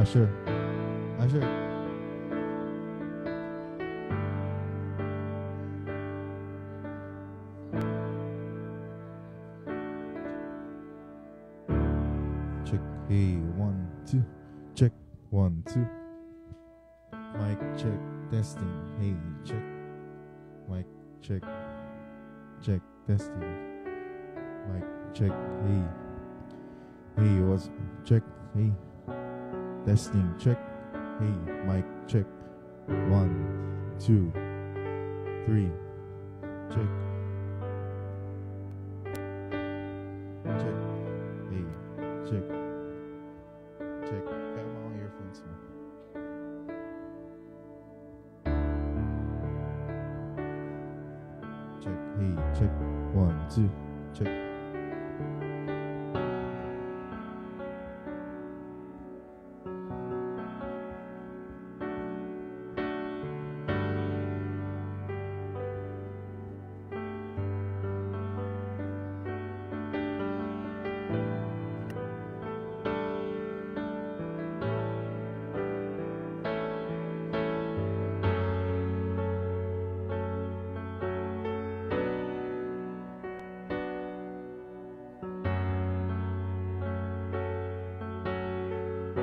Usher. Usher. Check. Hey, 1, 2. Check. 1, 2. Mic check. Testing. Hey, check. Mic check. Check. Testing. Mic check. Hey. Hey, what's check? Hey. Testing. Check. Hey, mic check. 1, 2, 3. Check. Check. Hey, check. Check. Kaya mo ang earphones mo. Check. Hey, check. 1, 2. Check.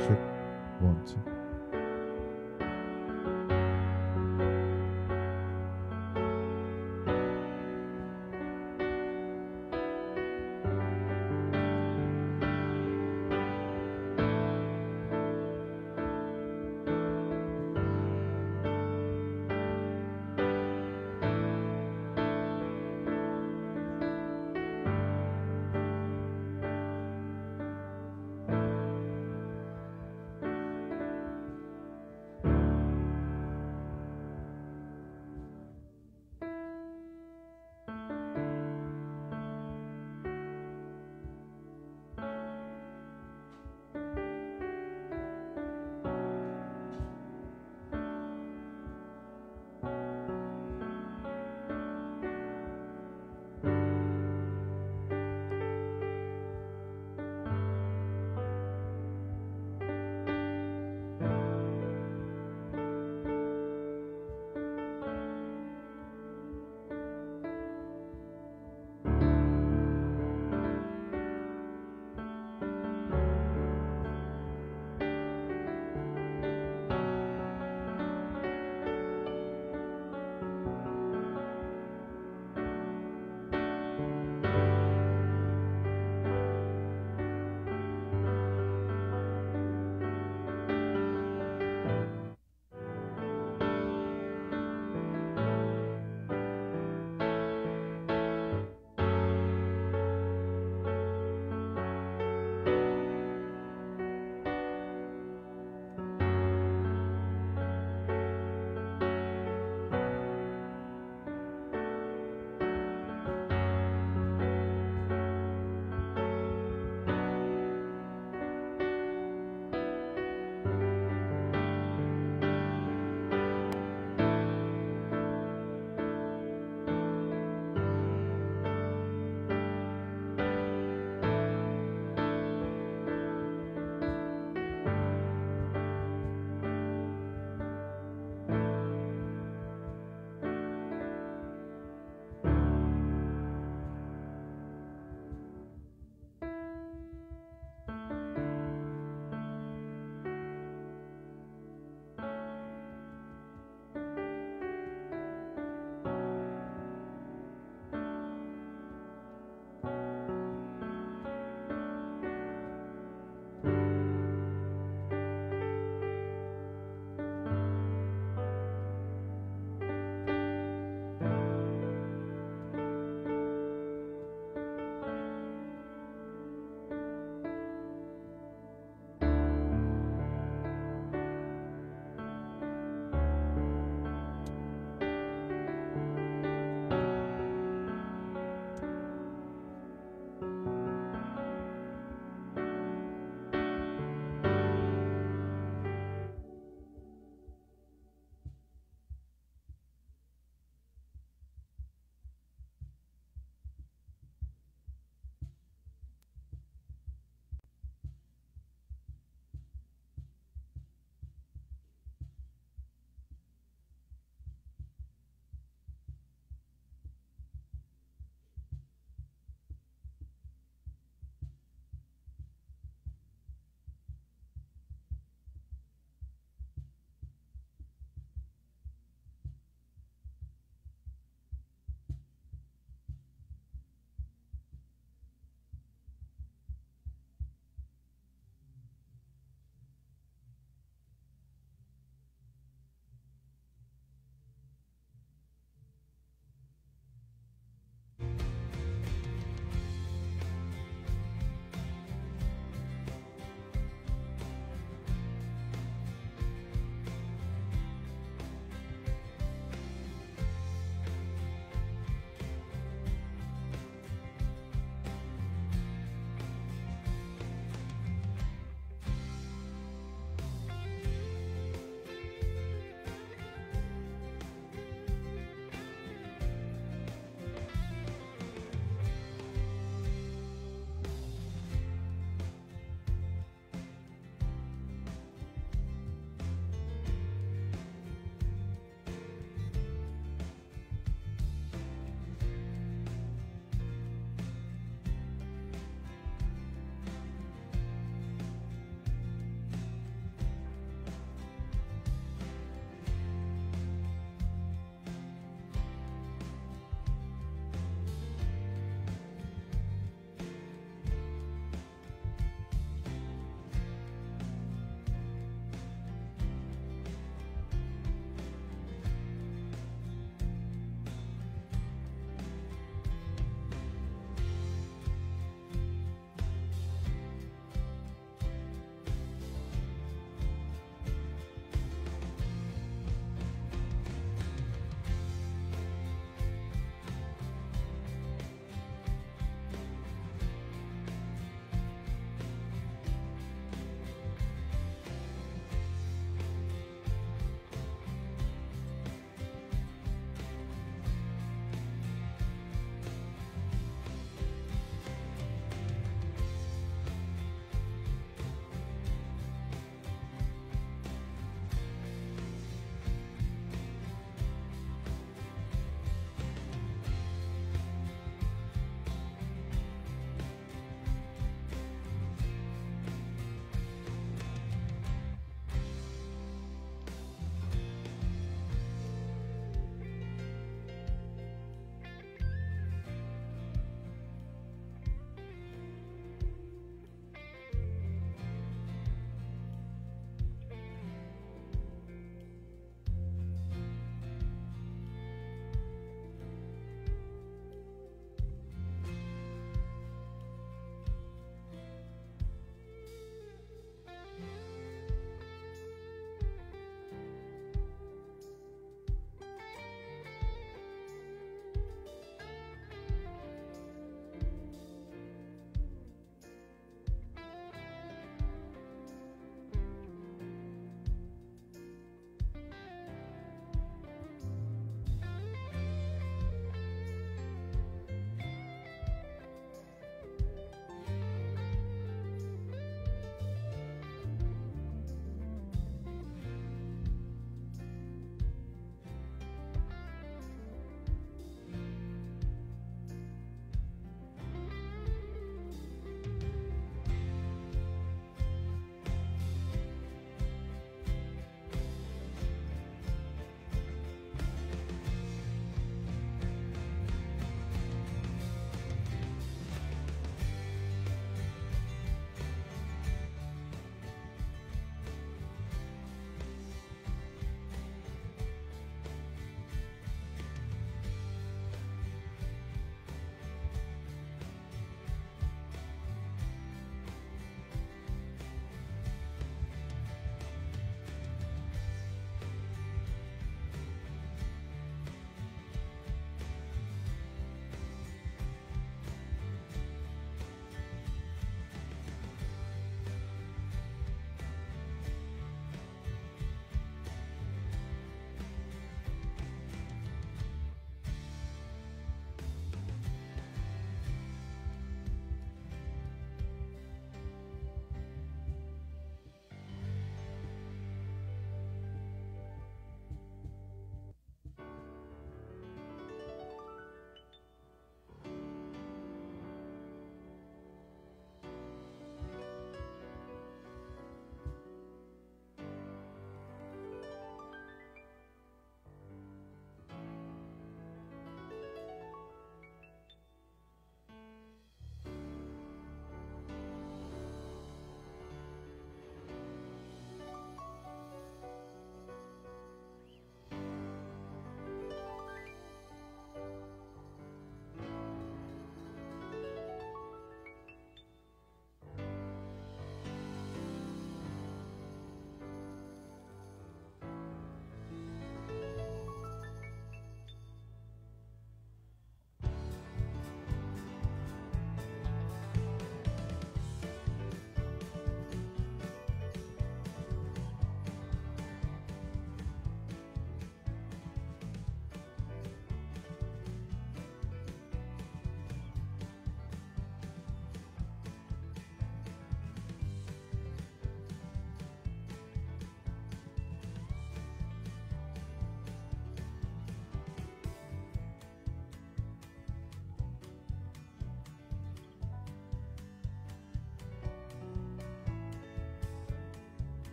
Check. 1, 2.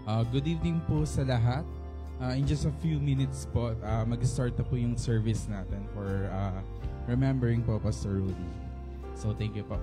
Good evening po sa lahat. In just a few minutes po, mag-start na po yung service natin for remembering po Pastor Rudy. So thank you po.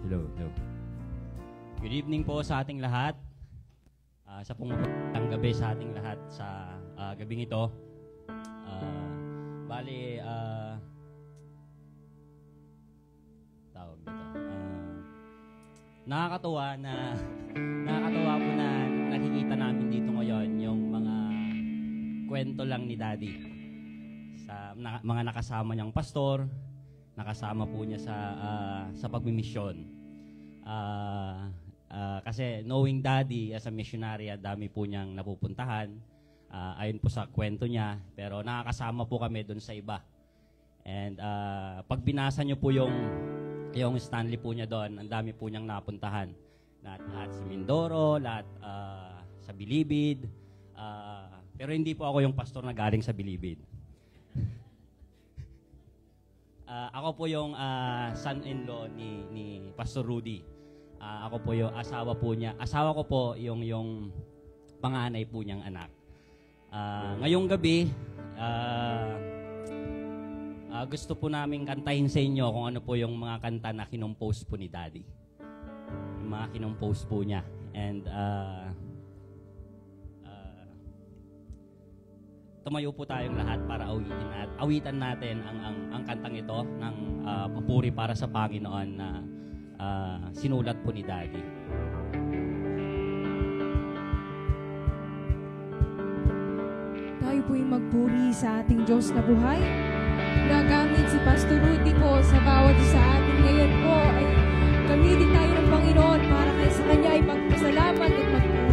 Hello. Good evening po sa ating lahat. Sa pumapagandang gabi sa ating lahat sa gabing ito. Tawag dito. Nakakatuwa po na nakikita namin dito ngayon yung mga kwento lang ni Daddy. Sa mga nakasama niyang pastor, nakasama po niya sa pagmimisyon. Kasi knowing Daddy as a missionary, dami po niyang napupuntahan. Ayon po sa kwento niya, pero nakakasama po kami doon sa iba. And pag binasa niyo po yung Stanley po niya doon, ang dami po niyang napuntahan. Lahat sa Mindoro, lahat sa Bilibid. Pero hindi po ako yung pastor na galing sa Bilibid. Ako po yung son-in-law ni Pastor Rudy. Ako po yung asawa po niya. Asawa ko po yung panganay po niyang anak. Ngayong gabi, gusto po namin kantahin sa inyo kung ano po yung mga kanta na kinompose po ni Daddy. Yung mga kinompose po niya. And tumayo po tayong lahat para awitan natin ang kantang ito ng papuri para sa Panginoon na sinulat po ni Daddy. Tayo po'y magpuri sa ating Diyos na buhay. Nagamit si Pastor Rudy po sa bawat sa atin ngayon po ay gamitin tayo ng Panginoon para kay sa Kanya ay magpasalamat at magpuri.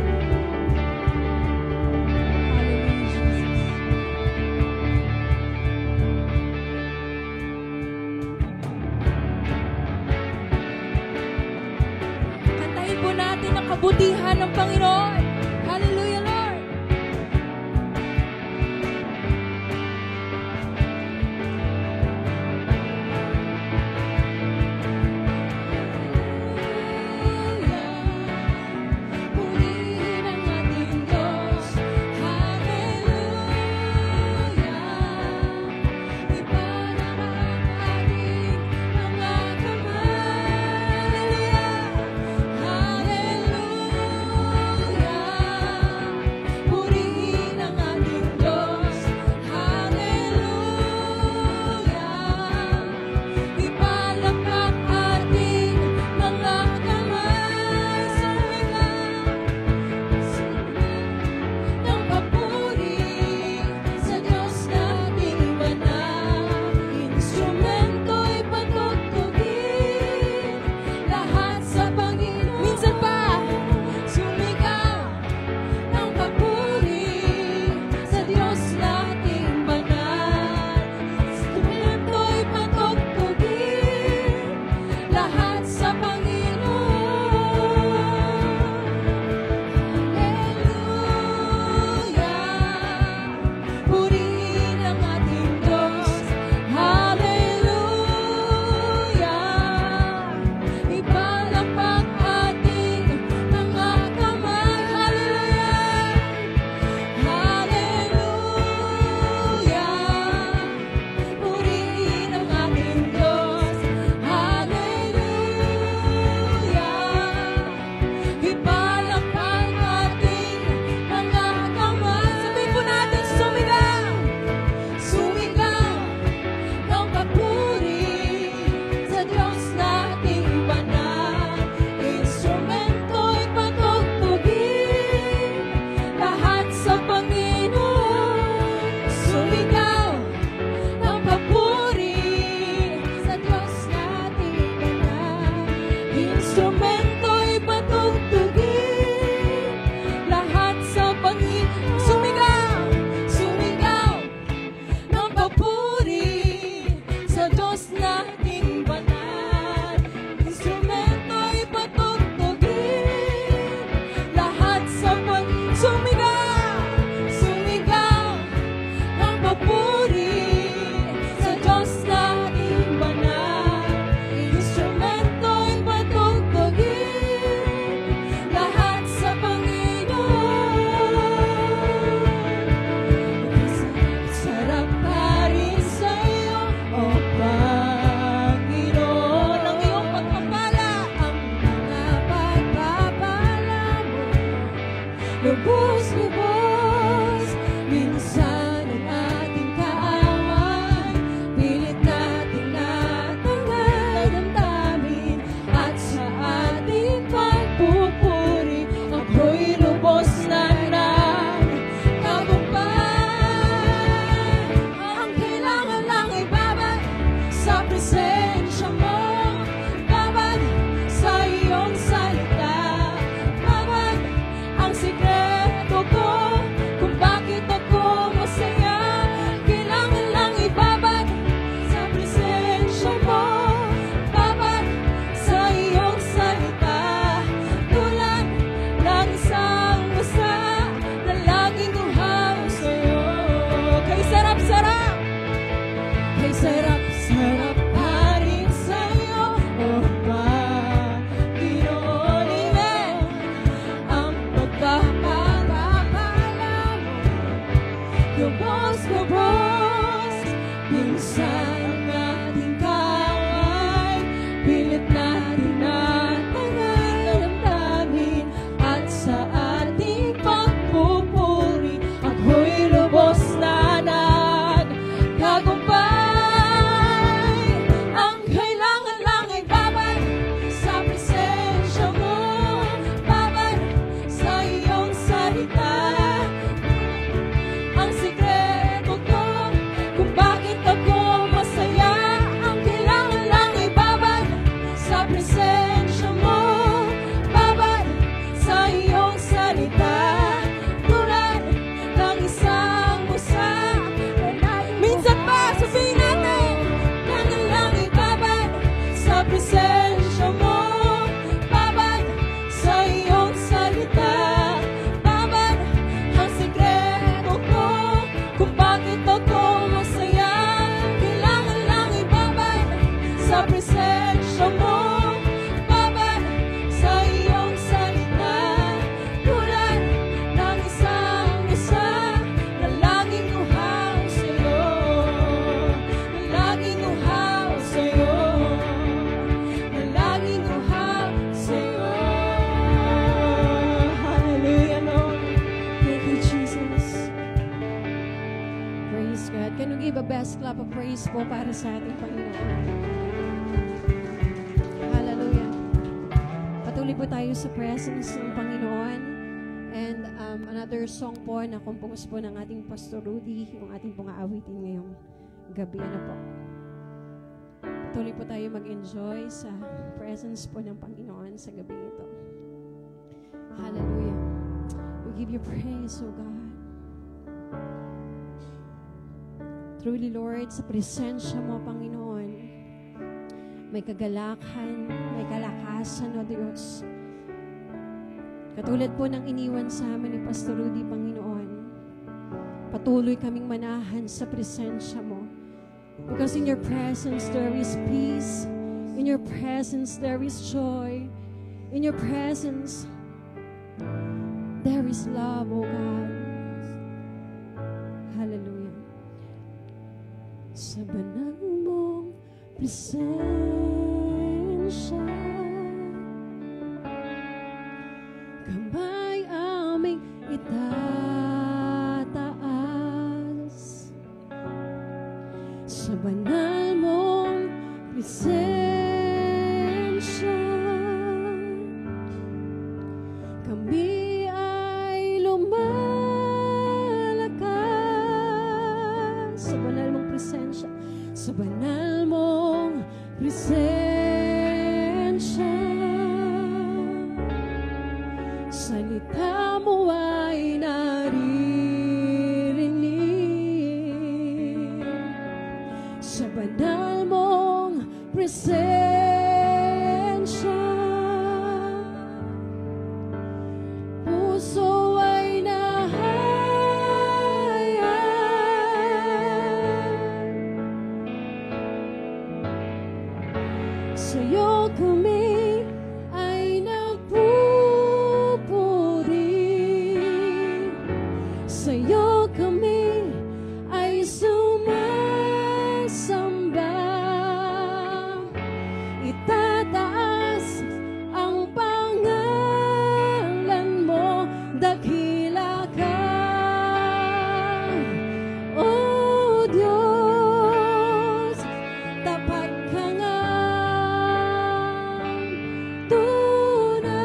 Hallelujah, Jesus. Kantahin po natin ang kabutihan ng Panginoon. Hallelujah, Lord. Purihin ang ating Diyos. Hallelujah. Ipanang ang ating mga kamay. Hallelujah. Purihin ang ating Diyos. Hallelujah. Ipalakpak ating mga kamay. Sumigaw ng papuri sa Diyos nating banal. Instrumento'y patugtugin lahat sa Panginoon. Minsan pa, sumigaw ng papuri sa Diyos nating banal. Instrumento'y patugtugin lahat sa Panginoon. Hallelujah. Purihin ang ating Diyos. Hallelujah. Ipalakpak ating mga kamay. Hallelujah. Purihin ang ating Diyos. Hallelujah. Ipalakpak ating mga kamay. Sabihin po natin, sumigaw. Sumigaw ng papuri sa Diyos nating banal. Instrumento'y patugtugin lahat sa Panginoon. Sumigaw ng papuri sa Diyos nating banal. Instrumento'y patugtugin lahat sa Panginoon. Sumigaw, sumigaw ng papuri sa Diyos nating banal. Instrumento'y patugtugin lahat sa Panginoon. Sumigaw, sumigaw ng papuri sa Diyos nating banal. Instrumento'y patugtugin lahat sa Panginoon. Sarap pa rin sa'yo, O Panginoon. Ang iyong pagpapala, ang mga pagpapala mo. Lubos-lubos, minsan ang ating kaaway. Pilit natin natanggal ang damdamin. At sa ating pagpupuri, ako'y lubos na ng tagumpay. Ang kailangan lang ay babad sa presensya mo. Babad sa iyong salita. Babad ang sikreto ko kung bakit ako masaya. Kailangan lang ibabad sa presensya mo. Babad sa iyong salita. Tulad ng isang basa na laging uhaw sa'yo. Kay sarap-sarap, kay sarap-sarap pa rin sa'yo, O Panginoon. Amen. Ang pagpapalakala mo, lubos-lubos, minsan ang ating kaaway. Pilit natin natanggal ang damdamin. At sa ating pagpupuri, ako'y lubos na praise po para sa ating Panginoon. Hallelujah. Patuloy po tayo sa presence ng Panginoon. And another song po na compose po ng ating Pastor Rudy, yung ating pong aawitin ngayong gabi. Ano po? Patuloy po tayo mag-enjoy sa presence po ng Panginoon sa gabi ito. Hallelujah. We give you praise, O God. Truly, Lord, sa presensya mo, Panginoon, may kagalakan, may kalakasan, O Diyos. Katulad po ng iniwan sa amin ni Pastor Rudy, Panginoon, patuloy kaming manahan sa presensya mo. Because in your presence, there is peace. In your presence, there is joy. In your presence, there is love, O God. Hallelujah. Sa banal mong presensya, kamay aming itataas. Sa banal mong presensya, kami ay lumalakas. Sa banal mong presensya, sa banal mong presensya, salita mo ay naririnig. Sa banal mong presensya, puso ay nahayag. Sa'yo kami ay nagpupuri. Sa'yo kami ay sumasamba. Itataas ang pangalan mo, dakila ka, O Diyos. Tapat ka nga, tunay,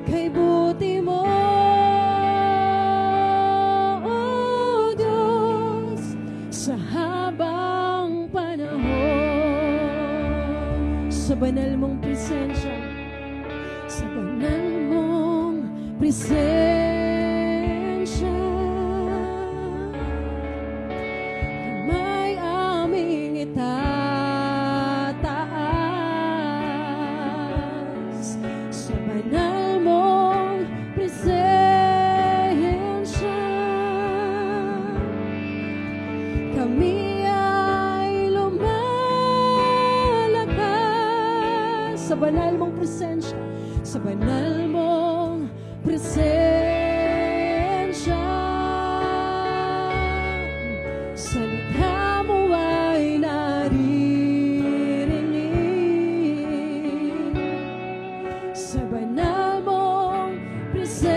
kay buti mo, O Diyos, sa habang panahon. Sa banal mong presensya, sa banal mong presensya, kamay aming itataas. Sa banal mong presensya, kami ay lumalakas. Sa banal mong presensya, sa banal mong presensya, salita mo ay naririnig. Sa banal mong presensya,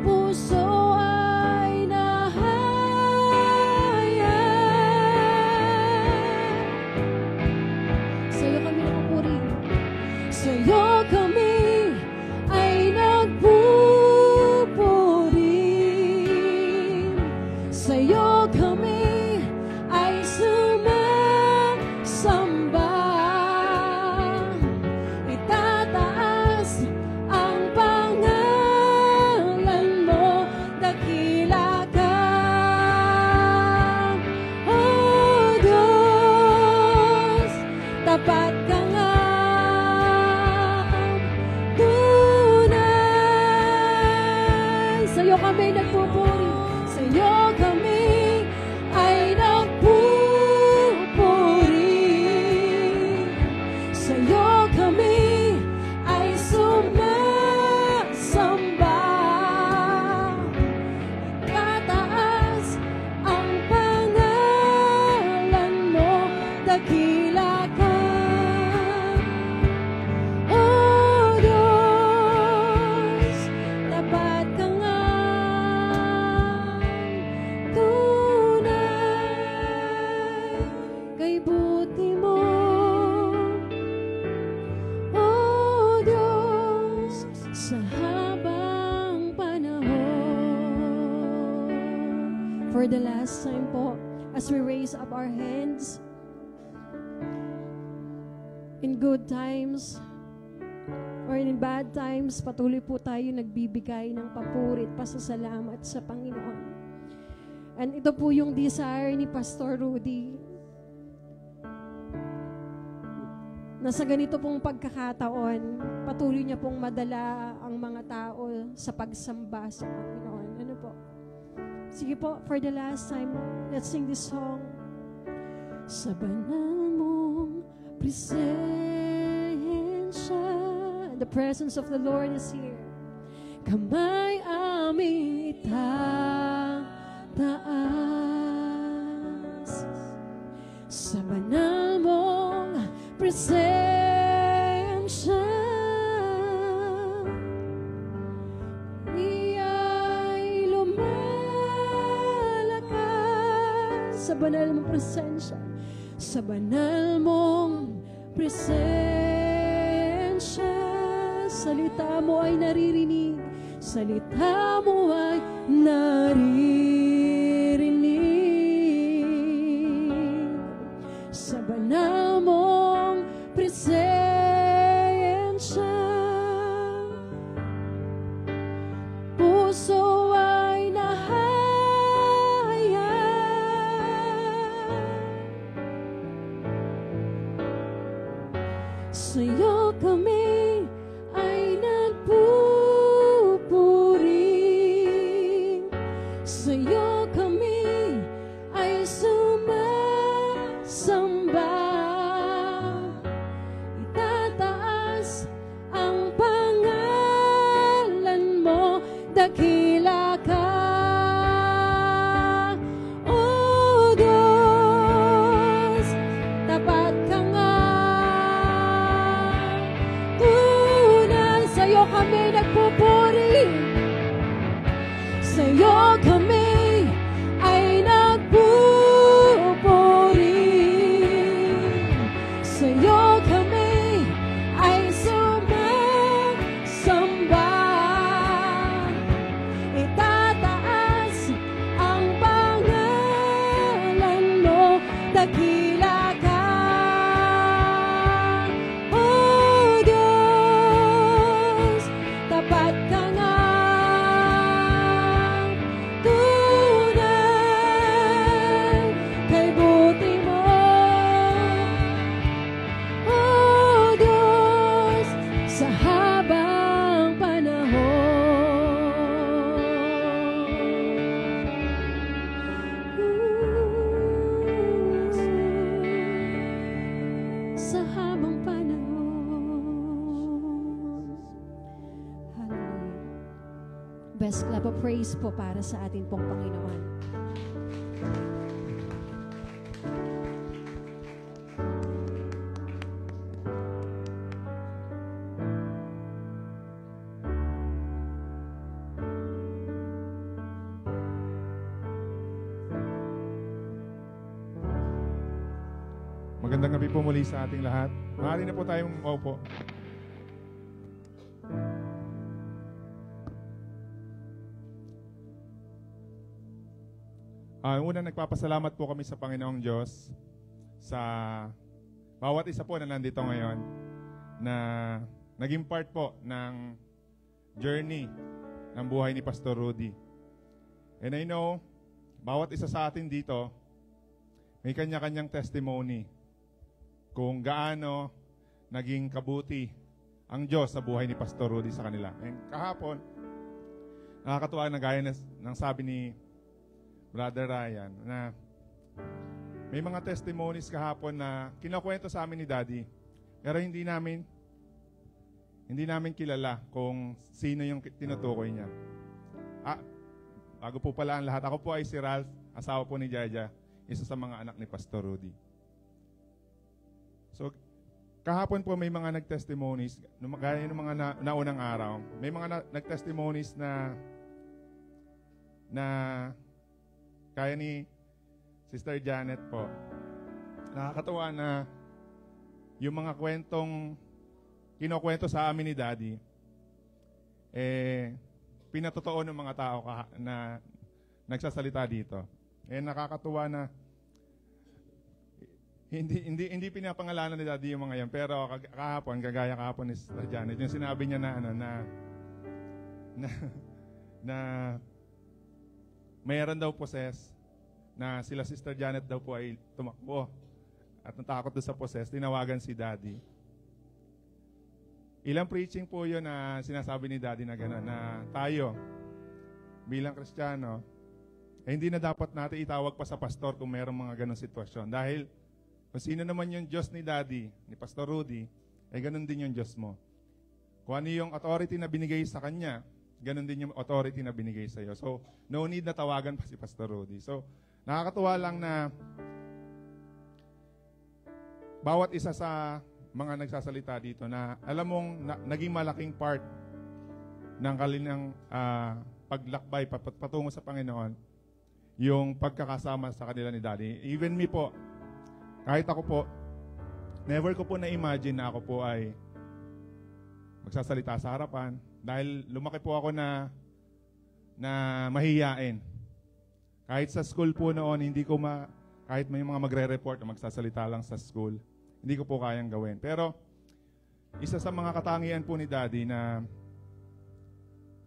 puso ay nahayag. Sa'yo kami nakupuri. Sa'yo kami ay nagpupuri. Sa'yo kami ay sumasamba. Itataas ang pangalan mo, dakila ka, O Diyos. Tapat ka nga, tunay. Sa'yo kami nagpupuri. Sa'yo kami for the last time po, as we raise up our hands, in good times or in bad times, patuloy po tayo nagbibigay ng papuri at pasasalamat sa Panginoon. And ito po yung desire ni Pastor Rudy, na sa ganito pong pagkakataon, patuloy niya pong madala ang mga tao sa pagsamba sa Panginoon. Ano po? Sige po, for the last time, let's sing this song. Sa banal mong presensya, the presence of the Lord is here. Kamay aming itataas. Sa banal mong presensya, iya'y lumalakas. Sa banal mong presensya, sa banal mong presensya, salita mo ay naririnig, salita mo ay naririnig. Sa banal mong presensya, puso ay nahaya. Sa'yo kami ay nagpupuri, sa'yo kami ay sumasamba. Itataas ang pangalan mo, dakila ka. O Diyos, tapat ka nga. Tunay, sa'yo kami nagpupuri, sa'yo kami ay nagpupuri, sa'yo kami ay sumasamba. Itataas ang pangalan mo, dakila ka. O Diyos, tapat ka nga. Tunay, kay buti mo. O Diyos, sa habang panahon. Sa habang panahon. Hallelujah. Best clap of praise po para sa atin pong Panginoon. Magandang gabi po muli sa ating lahat. Maaari na po tayong maupo. Una, nagpapasalamat po kami sa Panginoong Diyos sa bawat isa po na nandito ngayon na naging part po ng journey ng buhay ni Pastor Rudy. And I know, bawat isa sa atin dito may kanya-kanyang testimony kung gaano naging kabuti ang Diyos sa buhay ni Pastor Rudy sa kanila. And kahapon, nakakatuwa na gaya ng sabi ni Brother Ryan na may mga testimonies kahapon na kinakwento sa amin ni Daddy, pero hindi namin kilala kung sino yung tinutukoy niya. Bago po pala ang lahat, ako po ay si Ralph, asawa po ni Jaja, isa sa mga anak ni Pastor Rudy. So, kahapon po may mga nag-testimonies, gaya ng mga naunang araw, may mga nag-testimonies na kaya ni Sister Janet po. Nakakatuwa na yung mga kwentong kinukwento sa amin ni Daddy, pinatotoo ng mga tao na nagsasalita dito. Nakakatuwa na hindi pinapangalanan ni Daddy yung mga yan. Pero kagaya kahapon ni Sister Janet, yung sinabi niya na mayroon daw possess na sila Sister Janet daw po ay tumakbo at natakot doon sa possess, tinawagan si Daddy. Ilang preaching po yun na sinasabi ni Daddy na gano'n, na tayo bilang Kristiyano, hindi na dapat natin itawag pa sa pastor kung mayroong mga gano'ng sitwasyon. Dahil kung sino naman yung Diyos ni Daddy, ni Pastor Rudy, ay gano'n din yung Diyos mo. Kung ano yung authority na binigay sa kanya, gano'n din yung authority na binigay sa iyo. So, no need na tawagan pa si Pastor Rudy. So, nakakatuwa lang na bawat isa sa mga nagsasalita dito na alam mong naging malaking part ng kanilang paglakbay patungo sa Panginoon yung pagkakasama sa kanila ni Daddy. Even me po, kahit ako po, never ko po na-imagine na ako po ay magsasalita sa harapan dahil lumaki po ako na mahihiyain. Kahit sa school po noon, kahit may mga magre-report na magsasalita lang sa school, hindi ko po kayang gawin. Pero, isa sa mga katangian po ni Daddy na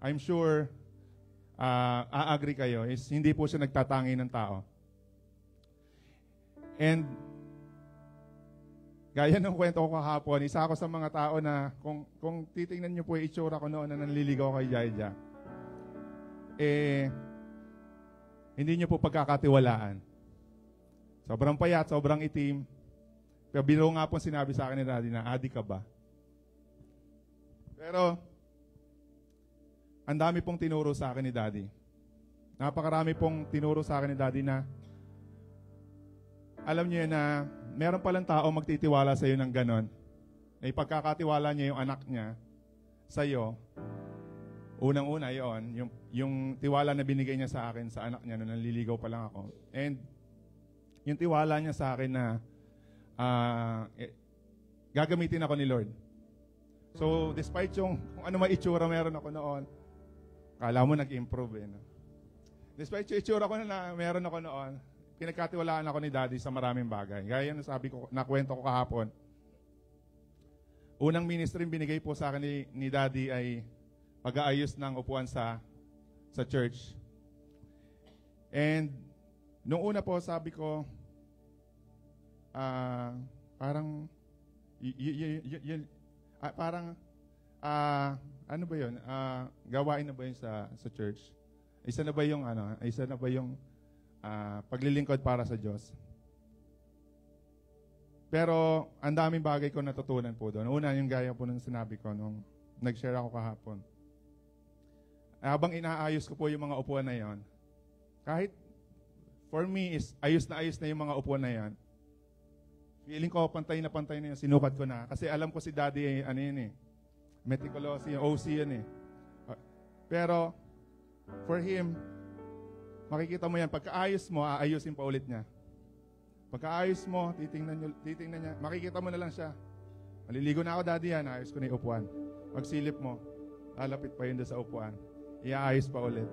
I'm sure a-agree kayo is hindi po siya nagtatangi ng tao. And, gaya ng kwento ko kahapon, isa ako sa mga tao na kung titingnan niyo po yung itsura ko noon na nanliligaw kay Jaija, hindi niyo po pagkakatiwalaan. Sobrang payat, sobrang itim. Pero biro nga po sinabi sa akin ni Daddy na, adi ka ba? Pero, ang dami pong tinuro sa akin ni Daddy. Napakarami pong tinuro sa akin ni Daddy na, alam niyo na, meron palang tao magtitiwala sa iyo ng ganon. Ay pagkakatiwala niya yung anak niya sa iyo, unang-una yon, yung tiwala na binigay niya sa akin sa anak niya nung nanliligaw pa lang ako. And yung tiwala niya sa akin na gagamitin ako ni Lord. So, despite yung kung ano may itsura meron ako noon, kala mo nag-improve no? Despite yung itsura ko na meron ako noon, pinagkatiwalaan ako ni Daddy sa maraming bagay. Gaya na sabi ko, nakwento ko kahapon. Unang ministry binigay po sa akin ni Daddy ay pag-aayos ng upuan sa church. And nung una po sabi ko, parang ano ba yun? Gawain na ba yun sa church? Isa na ba yung paglilingkod para sa Diyos? Pero ang daming bagay ko natutunan po doon. Una, yung gaya po ng sinabi ko nung nag-share ako kahapon. Habang inaayos ko po yung mga upuan na yon, kahit for me is ayos na yung mga upuan na yan, feeling ko pantay na yung sinukat ko na. Kasi alam ko si Daddy meticulous, yung OC yan Pero for him, makikita mo yan, pagkaayos mo, aayusin pa ulit niya. Pagkaayos mo, titingnan niya, makikita mo na lang siya. Maliligo na ako, Daddy, ayos ko na yung upuan. Pagsilip mo, lalapit pa yun doon sa upuan. Iaayos pa ulit.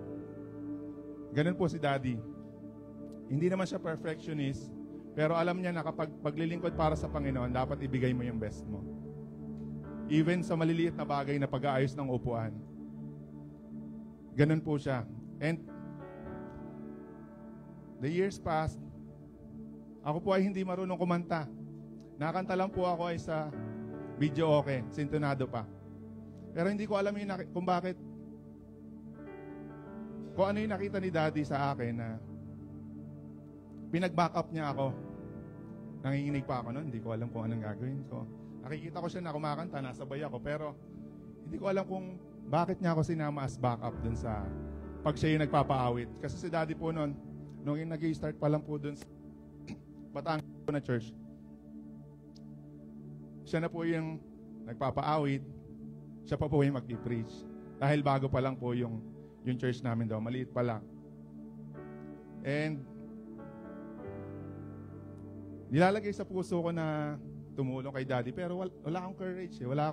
Ganun po si Daddy. Hindi naman siya perfectionist, pero alam niya na kapag paglilingkod para sa Panginoon, dapat ibigay mo yung best mo. Even sa maliliit na bagay na pag-aayos ng upuan. Ganun po siya. And the years passed, ako po ay hindi marunong kumanta. Nakanta lang po ako ay sa video okay, sintonado pa. Pero hindi ko alam kung bakit, kung ano yung nakita ni Daddy sa akin na pinag-back up niya ako. Nanginginig pa ako noon, hindi ko alam kung anong gagawin ko. Nakikita ko siya na kumakanta, nasabay ako, pero hindi ko alam kung bakit niya ako sinama as backup dun sa pag siya yung nagpapaawit. Kasi si Daddy po noon, nung nag-i-start pa lang po dun sa Batangas na church, siya na po yung nagpapaawit, siya pa po yung mag-i-preach. Dahil bago pa lang po yung church namin daw, maliit pa lang. And nilalagay sa puso ko na tumulong kay Daddy, pero wala akong courage Wala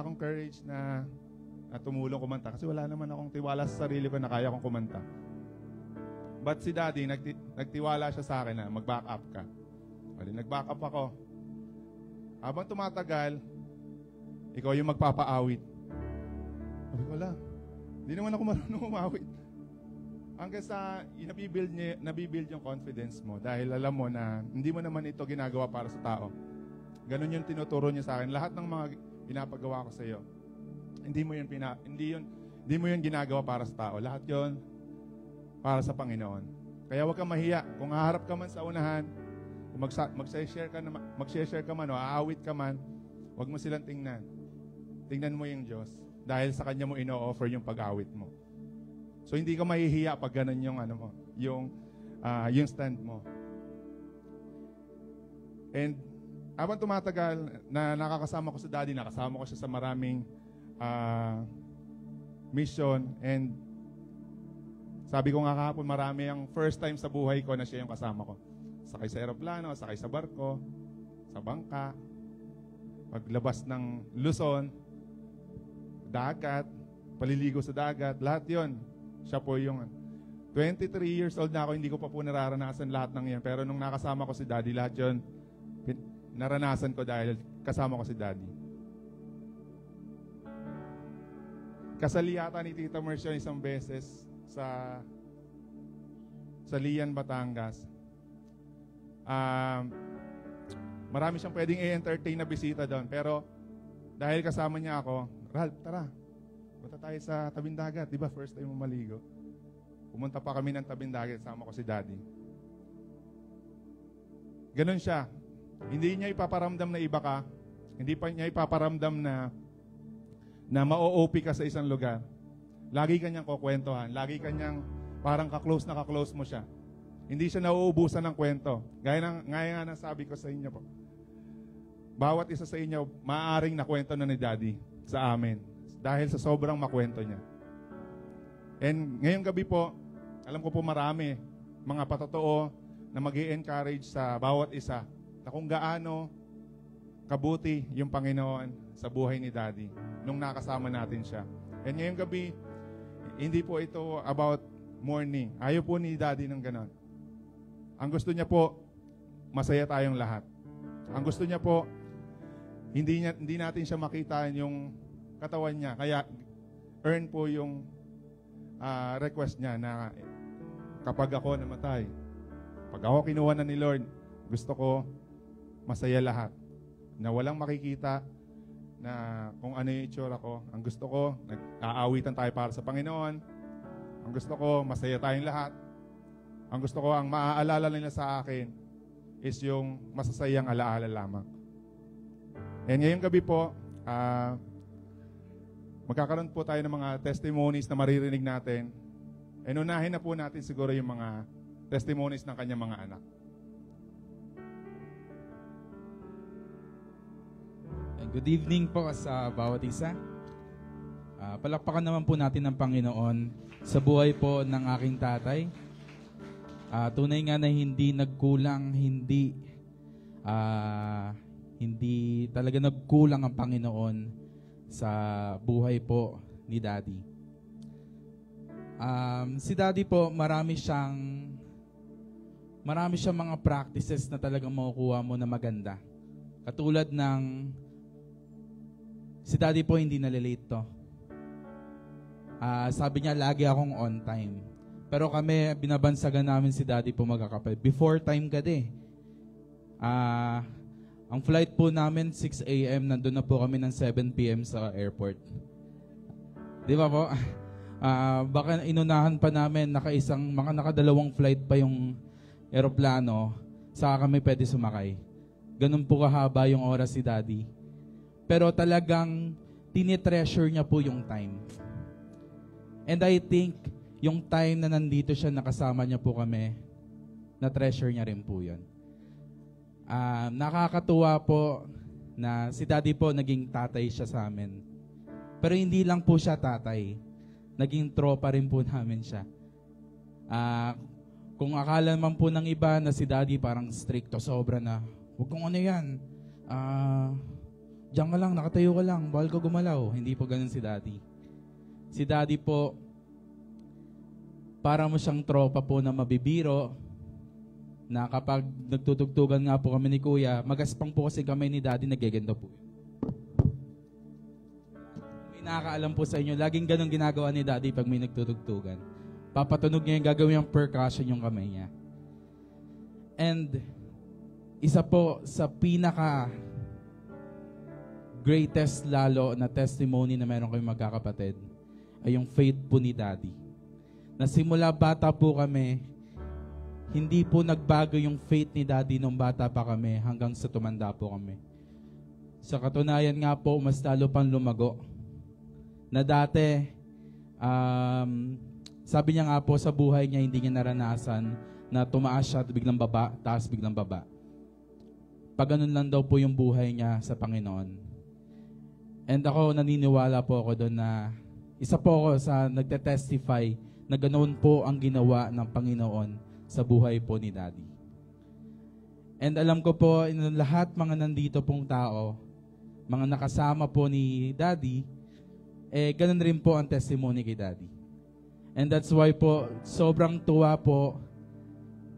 akong courage na tumulong kumanta kasi wala naman akong tiwala sa sarili ko na kaya kong kumanta. But si Daddy, nagtiwala siya sa akin na mag-back up ka. Nag-back up ako. Habang tumatagal, ikaw yung magpapaawit. Sabi ko, wala. Hindi naman ako marunong umawit. Hanggang sa nabibuild yung confidence mo dahil alam mo na hindi mo naman ito ginagawa para sa tao. Ganun yung tinuturo niya sa akin. Lahat ng mga pinapagawa ko sa iyo, hindi mo yun ginagawa para sa tao. Lahat yun para sa Panginoon. Kaya huwag kang mahiya. Kung haharap ka man sa unahan, kung mag-share ka man o aawit ka man, huwag mo silang tingnan. Tingnan mo yung Diyos dahil sa Kanya mo ino-offer yung pag-awit mo. So hindi ka mahihiya pag ganun yung stand mo. And habang tumatagal na nakakasama ko sa Daddy, nakasama ko siya sa maraming mission, and sabi ko nga kahapon, marami ang first time sa buhay ko na siya yung kasama ko. Sakay sa aeroplano, sakay sa barko, sa bangka, paglabas ng Luzon, dagat, paliligo sa dagat, lahat yon. Siya po yung 23 years old na ako, hindi ko pa po nararanasan lahat ng yan. Pero nung nakasama ko si Daddy, lahat yon naranasan ko dahil kasama ko si Daddy. Kasali yata ni Tita Merce isang beses sa Lian, Batangas. Marami siyang pwedeng i-entertain na bisita doon. Pero dahil kasama niya ako, Ralph, tara, punta tayo sa tabing dagat. Di ba first time mo maligo? Pumunta pa kami ng tabing dagat, sama ko si Daddy. Ganon siya. Hindi niya ipaparamdam na iba ka. Hindi pa niya ipaparamdam na ma-OOP ka sa isang lugar. Lagi kanyang kukwentuhan. Lagi kanyang parang ka-close mo siya. Hindi siya nauubusan ng kwento. Gaya nga ng sabi ko sa inyo po. Bawat isa sa inyo, maaaring nakwento na ni Daddy sa amin. Dahil sa sobrang makwento niya. And ngayong gabi po, alam ko po marami mga patotoo na mag-i-encourage sa bawat isa na kung gaano kabuti yung Panginoon sa buhay ni Daddy nung nakasama natin siya. And ngayong gabi, hindi po ito about morning. Ayaw po ni Daddy ng ganon. Ang gusto niya po, masaya tayong lahat. Ang gusto niya po, hindi natin siya makita yung katawan niya. Kaya earn po yung request niya na kapag ako namatay, pag ako kinuha na ni Lord, gusto ko masaya lahat. Na walang makikita na kung ano yung itsura ko. Ang gusto ko, nag-aawitan tayo para sa Panginoon. Ang gusto ko, masaya tayong lahat. Ang gusto ko, ang maaalala nila sa akin is yung masasayang alaala lamang. And ngayong gabi po, magkakaroon po tayo ng mga testimonies na maririnig natin. And unahin na po natin siguro yung mga testimonies ng kanyang mga anak. Good evening po sa bawat isa. Palakpakan naman po natin ng Panginoon sa buhay po ng aking tatay. Tunay nga na hindi nagkulang, hindi talaga nagkulang ang Panginoon sa buhay po ni Daddy. Si Daddy po, marami siyang mga practices na talagang makukuha mo na maganda. Katulad ng si Daddy po hindi nalilate to. Sabi niya lagi akong on time. Pero kami, binabansagan namin si Daddy po magkakapal. Before time ka din. Ang flight po namin 6 a.m. Nandun na po kami ng 7 p.m. sa airport. Di ba po? Baka inunahan pa namin nakadalawang flight pa yung aeroplano, saka kami pwede sumakay. Ganun po kahaba yung oras si Daddy. Pero talagang tinitreasure niya po yung time. And I think yung time na nandito siya, nakasama niya po kami, na-treasure niya rin po yun. Nakakatuwa po na si Daddy po naging tatay siya sa amin. Pero hindi lang po siya tatay. Naging tropa rin po namin siya. Kung akala man po ng iba na si Daddy parang stricto, sobra na, huwag kong ano yan. Diyan ka lang, nakatayo ka lang, bawal ka gumalaw. Hindi po ganun si Daddy. Si Daddy po, para mo siyang tropa po na mabibiro, na kapag nagtutugtugan nga po kami ni Kuya, magaspang po kasi kami ni Daddy, nagigendo po. May nakakaalam po sa inyo, laging ganun ginagawa ni Daddy pag may nagtutugtugan. Papatunog niya yung gagawin yung percussion yung kamay niya. And isa po sa pinaka greatest lalo na testimony na meron kayong magkakapatid ay yung faith po ni Daddy. Na simula bata po kami, hindi po nagbago yung faith ni Daddy nung bata pa kami hanggang sa tumanda po kami. Sa katunayan nga po, mas lalo pang lumago. Na dati, sabi niya nga po sa buhay niya, hindi niya naranasan na tumaas siya at biglang baba, taas biglang baba. Pag ganun lang daw po yung buhay niya sa Panginoon. And ako, naniniwala po ako doon na isa po ako sa nagte-testify na ganoon po ang ginawa ng Panginoon sa buhay po ni Daddy. And alam ko po, lahat mga nandito pong tao, mga nakasama po ni Daddy, ganun rin po ang testimony kay Daddy. And that's why po, sobrang tuwa po,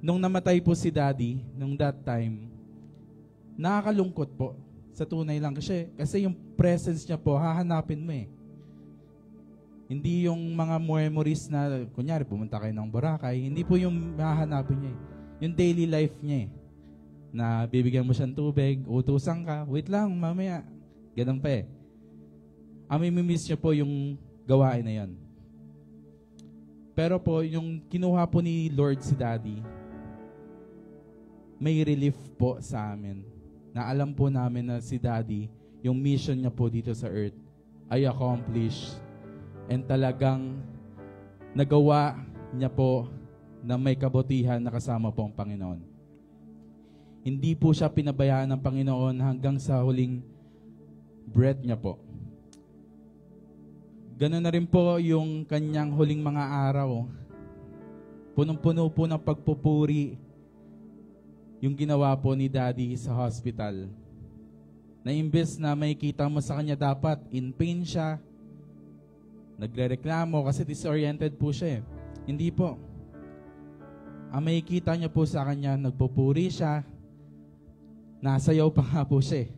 nung namatay po si Daddy, nung that time, nakakalungkot po, sa tunay lang. Kasi yung presence niya po, hahanapin mo eh. Hindi yung mga memories na, kunyari, pumunta kayo ng Boracay, hindi po yung hahanapin niya eh. Yung daily life niya eh. Na bibigyan mo siyang tubig, utusan ka, wait lang, mamaya. Ganun pa eh. Mamimiss niya po yung gawain na yan. Pero po, yung kinuha po ni Lord si Daddy, may relief po sa amin. Na alam po namin na si Daddy, yung mission niya po dito sa earth, ay accomplished. And talagang nagawa niya po na may kabutihan na kasama po ang Panginoon. Hindi po siya pinabayaan ng Panginoon hanggang sa huling breath niya po. Ganun na rin po yung kanyang huling mga araw. Punong-puno po ng pagpupuri yung ginawa po ni Daddy sa hospital. Na imbes na may kita mo sa kanya dapat, in pain siya, nagrereklamo kasi disoriented po siya eh. Hindi po. Ang may kita niya po sa kanya, nagpupuri siya, nasayaw pa nga po siya eh.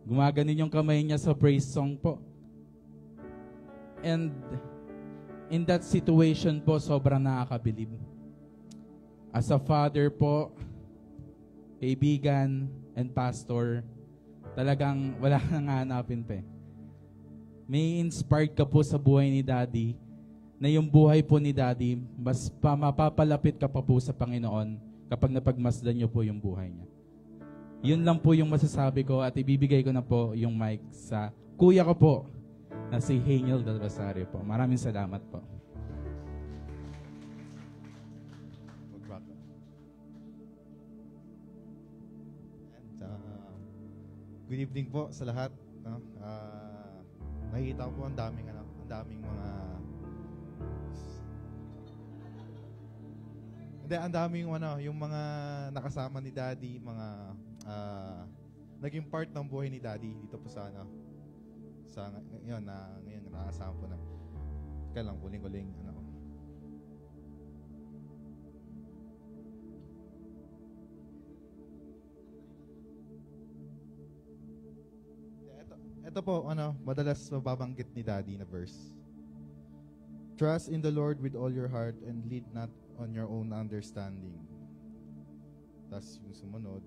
Gumaganin yung kamay niya sa praise song po. And in that situation po, sobrang nakakabilib. As a father po, kaibigan, and pastor, talagang wala nang hanapin pa eh. May inspired ka po sa buhay ni Daddy na yung buhay po ni Daddy, mas mapapalapit ka pa po sa Panginoon kapag napagmasdan niyo po yung buhay niya. Yun lang po yung masasabi ko at ibibigay ko na po yung mic sa kuya ko po na si Haniel Del Rosario po. Maraming salamat po. Good evening po sa lahat. No? Nakikita ko po ang daming mga ang daming yung mga nakasama ni Daddy, mga naging part ng buhay ni Daddy dito po sa ngayon nakasama po na kailang kuling-kuling Ito po, madalas mababanggit ni Daddy na verse. Trust in the Lord with all your heart and lead not on your own understanding. Tapos yung sumunod.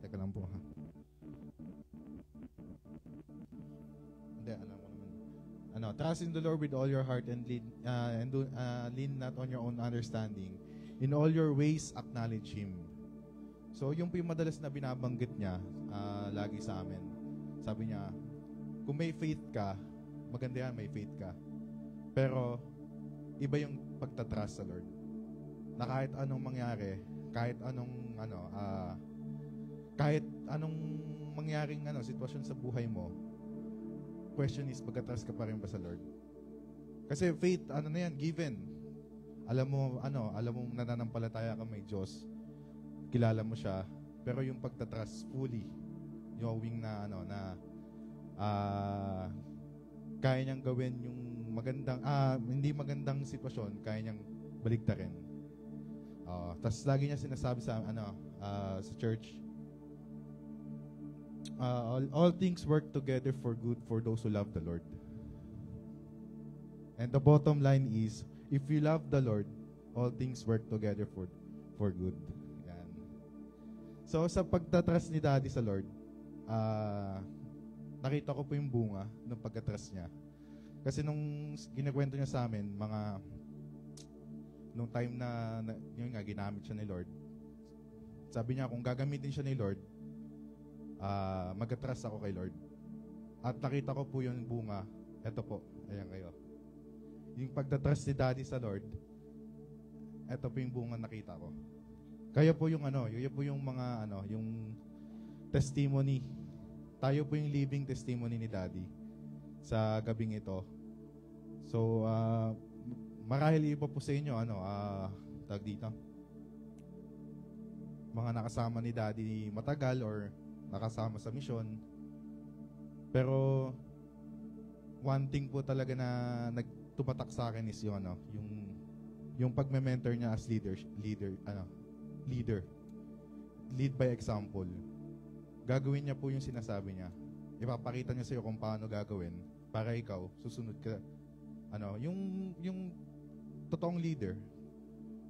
Teka lang po ha. Hindi, alam ko naman. Trust in the Lord with all your heart and lean not on your own understanding. In all your ways, acknowledge Him. So, yung po yung madalas na binabanggit niya lagi sa amin. Sabi niya, kung may faith ka, maganda yan, may faith ka. Pero, iba yung pagtatrust sa Lord. Na kahit anong mangyari, kahit anong mangyaring sitwasyon sa buhay mo, question is, magtatrust ka pa rin ba sa Lord? Kasi faith, na yan, given. Alam mo nananampalataya ka may Diyos. Kilala mo siya. Pero yung pagtatrust fully knowing na ano na kaya niyang gawin yung magandang hindi magandang sitwasyon, kaya niyang baligtarin. Tapos lagi niya sinasabi sa sa church, all things work together for good for those who love the Lord. And the bottom line is, if you love the Lord, all things work together for good. Yan. So sa pagtatrust ni Daddy sa Lord, nakita ko po yung bunga ng pagtatrust niya. Kasi nung ginakwento niya sa amin, nung time na yun nga, ginamit siya ni Lord, sabi niya, kung gagamitin siya ni Lord, mag-trust ako kay Lord. At nakita ko po yung bunga. Ito po, ayan kayo. Yung pagtatrust ni Daddy sa Lord, ito po yung bunga nakita ko. Kaya po yung yun po yung mga yung testimony. Tayo po yung living testimony ni Daddy sa gabing ito. So, marahil iba po sa inyo, tag dito, mga nakasama ni Daddy matagal or nakasama sa misyon. Pero, one thing po talaga na nagtumatak sa akin is yung pagme-mentor niya as leader. Lead by example. Gagawin niya po yung sinasabi niya. Ipapakita niya sa'yo kung paano gagawin para ikaw susunod ka. Yung totoong leader,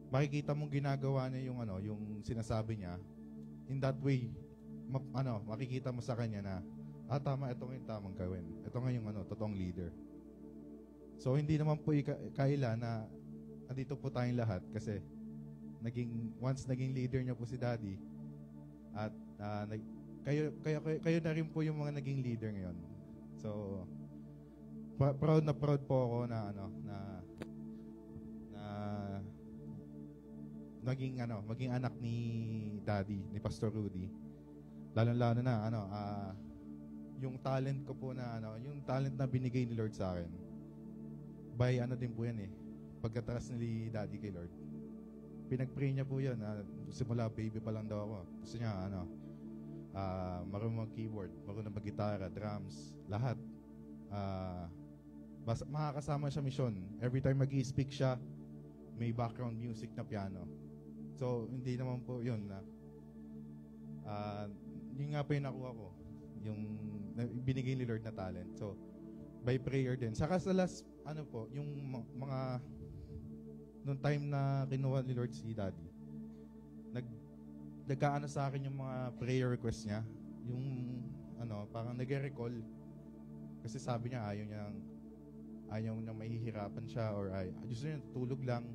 makikita mong ginagawa niya yung sinasabi niya. In that way, makikita mo sa kanya na tama, ito nga yung tamang gawin. Ito nga yung totoong leader. So hindi naman po kaila na andito po tayong lahat kasi once naging leader niya po si Daddy at kayo na rin po yung mga naging leader ngayon. So proud po ako na maging anak ni Daddy, ni Pastor Rudy. Lalo na yung talent ko po yung talent na binigay ni Lord sa akin. By din po yan pagkatras ni Daddy kay Lord. Pinag-pray niya po yan. Simula baby pa lang daw ako. Gusto niya marunong mag-keyboard, marunong mag-gitara, drums, lahat. Makakasama siya mission. Every time mag-i-speak siya, may background music na piano. So, hindi naman po yun na yun nga po yung nakuha ko. Yung binigay ni Lord na talent. So, by prayer din. Saka sa last, yung mga nung time na kinuha ni Lord si Daddy, nagkaano sa akin yung mga prayer request niya. Yung, parang nag-recall. Kasi sabi niya, ayaw niyang mahihirapan siya or gusto niya tutulog lang.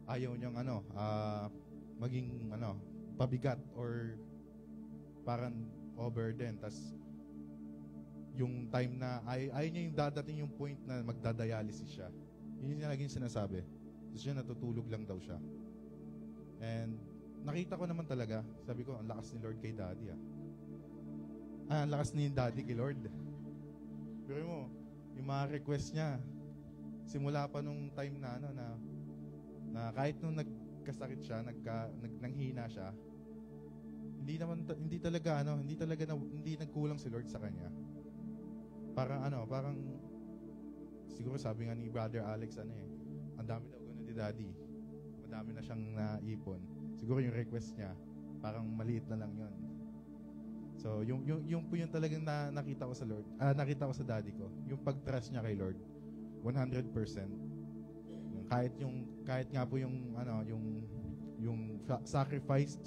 Ayaw niyang, maging, pabigat or parang overburden. Tas, yung time na, ayaw niya yung dadating yung point na magdadialysis siya. Yun yung naging sinasabi. Gusto niya natutulog lang daw siya. And, nakita ko naman talaga, sabi ko, ang lakas ni Lord kay Daddy ang lakas ni Daddy kay Lord. Pero mo, yung mga request niya, simula pa nung time na na kahit nung nagkasakit siya, nanghina siya, hindi nagkulang si Lord sa kanya. Parang siguro sabi nga ni Brother Alex, ang dami daw gano'n ni Daddy. Madami na siyang naipon. Siguro yung request niya, parang maliit na lang yon. So, yung po yung talagang nakita ko sa Lord, nakita ko sa Daddy ko, yung pag-trust niya kay Lord, 100%. Kahit nga po yung sacrifices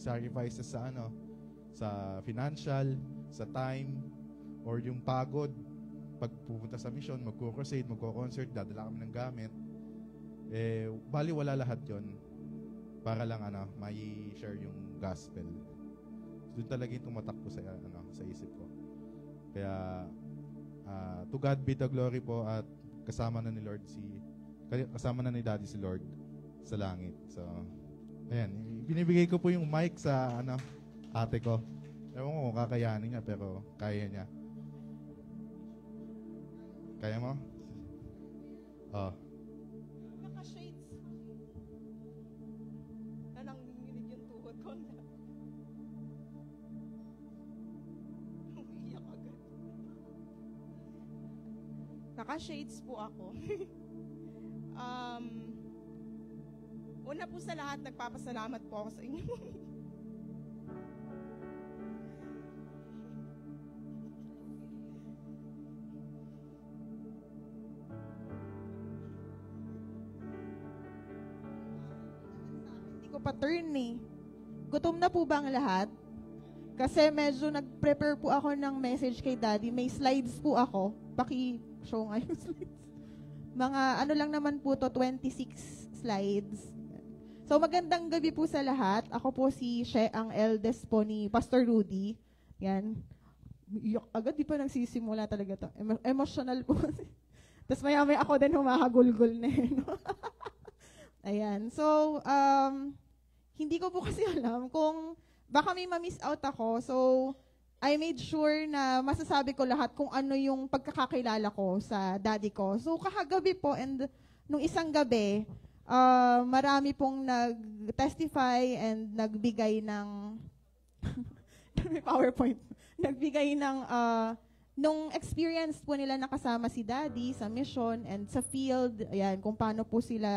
sa financial, sa time, or yung pagod, pag pupunta sa mission, magko-crusade, magko-concert, dadala kami ng gamit, bali wala lahat yon para lang may share yung gospel. Doon talaga yung tumatakbo sa isip ko. Kaya to God be the glory po at kasama na ni Daddy si Lord sa langit. So ayan, binibigay ko po yung mic sa ate ko. Ewan ko kung kakayanin niya pero kaya niya. Kaya mo? Naka-shades. Nanginginig yung tuhod ko. Naka-shades po ako. Una po sa lahat, nagpapasalamat po ako sa inyo. Hindi ko pa turn eh. Gutom na po ba ang lahat? Kasi medyo nag-prepare po ako ng message kay Daddy. May slides po ako. Paki-show nga yung slides. Mga ano lang naman po to, 26 slides. So magandang gabi po sa lahat. Ako po si She, ang eldest po ni Pastor Rudy. Yan. Iyak agad, di pa nagsisimula talaga to. Emotional po. Tapos maya-maya ako din humahagulgol na yun. Ayan. So, hindi ko po kasi alam kung baka may ma-miss out ako. So, I made sure na masasabi ko lahat kung ano yung pagkakakilala ko sa daddy ko. So, kahagabi po and nung isang gabi, marami pong nag-testify and nagbigay ng may PowerPoint. Nagbigay ng nung experience po nila nakasama si daddy sa mission and sa field. Ayan, kung paano po sila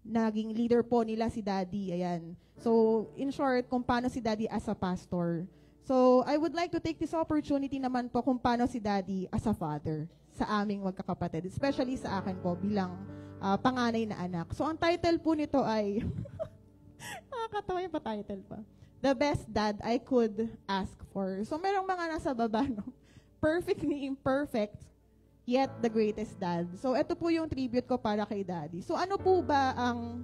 naging leader po nila si daddy. Ayan. So, in short, kung paano si daddy as a pastor. So, I would like to take this opportunity naman po kung paano si daddy as a father sa aming magkakapatid, especially sa akin po bilang panganay na anak. So, ang title po nito ay, nakakatawa yung pa-title pa, The Best Dad I Could Ask For. So, merong mga nasa baba, no? Perfectly imperfect, yet the greatest dad. So, ito po yung tribute ko para kay daddy. So, ano po ba ang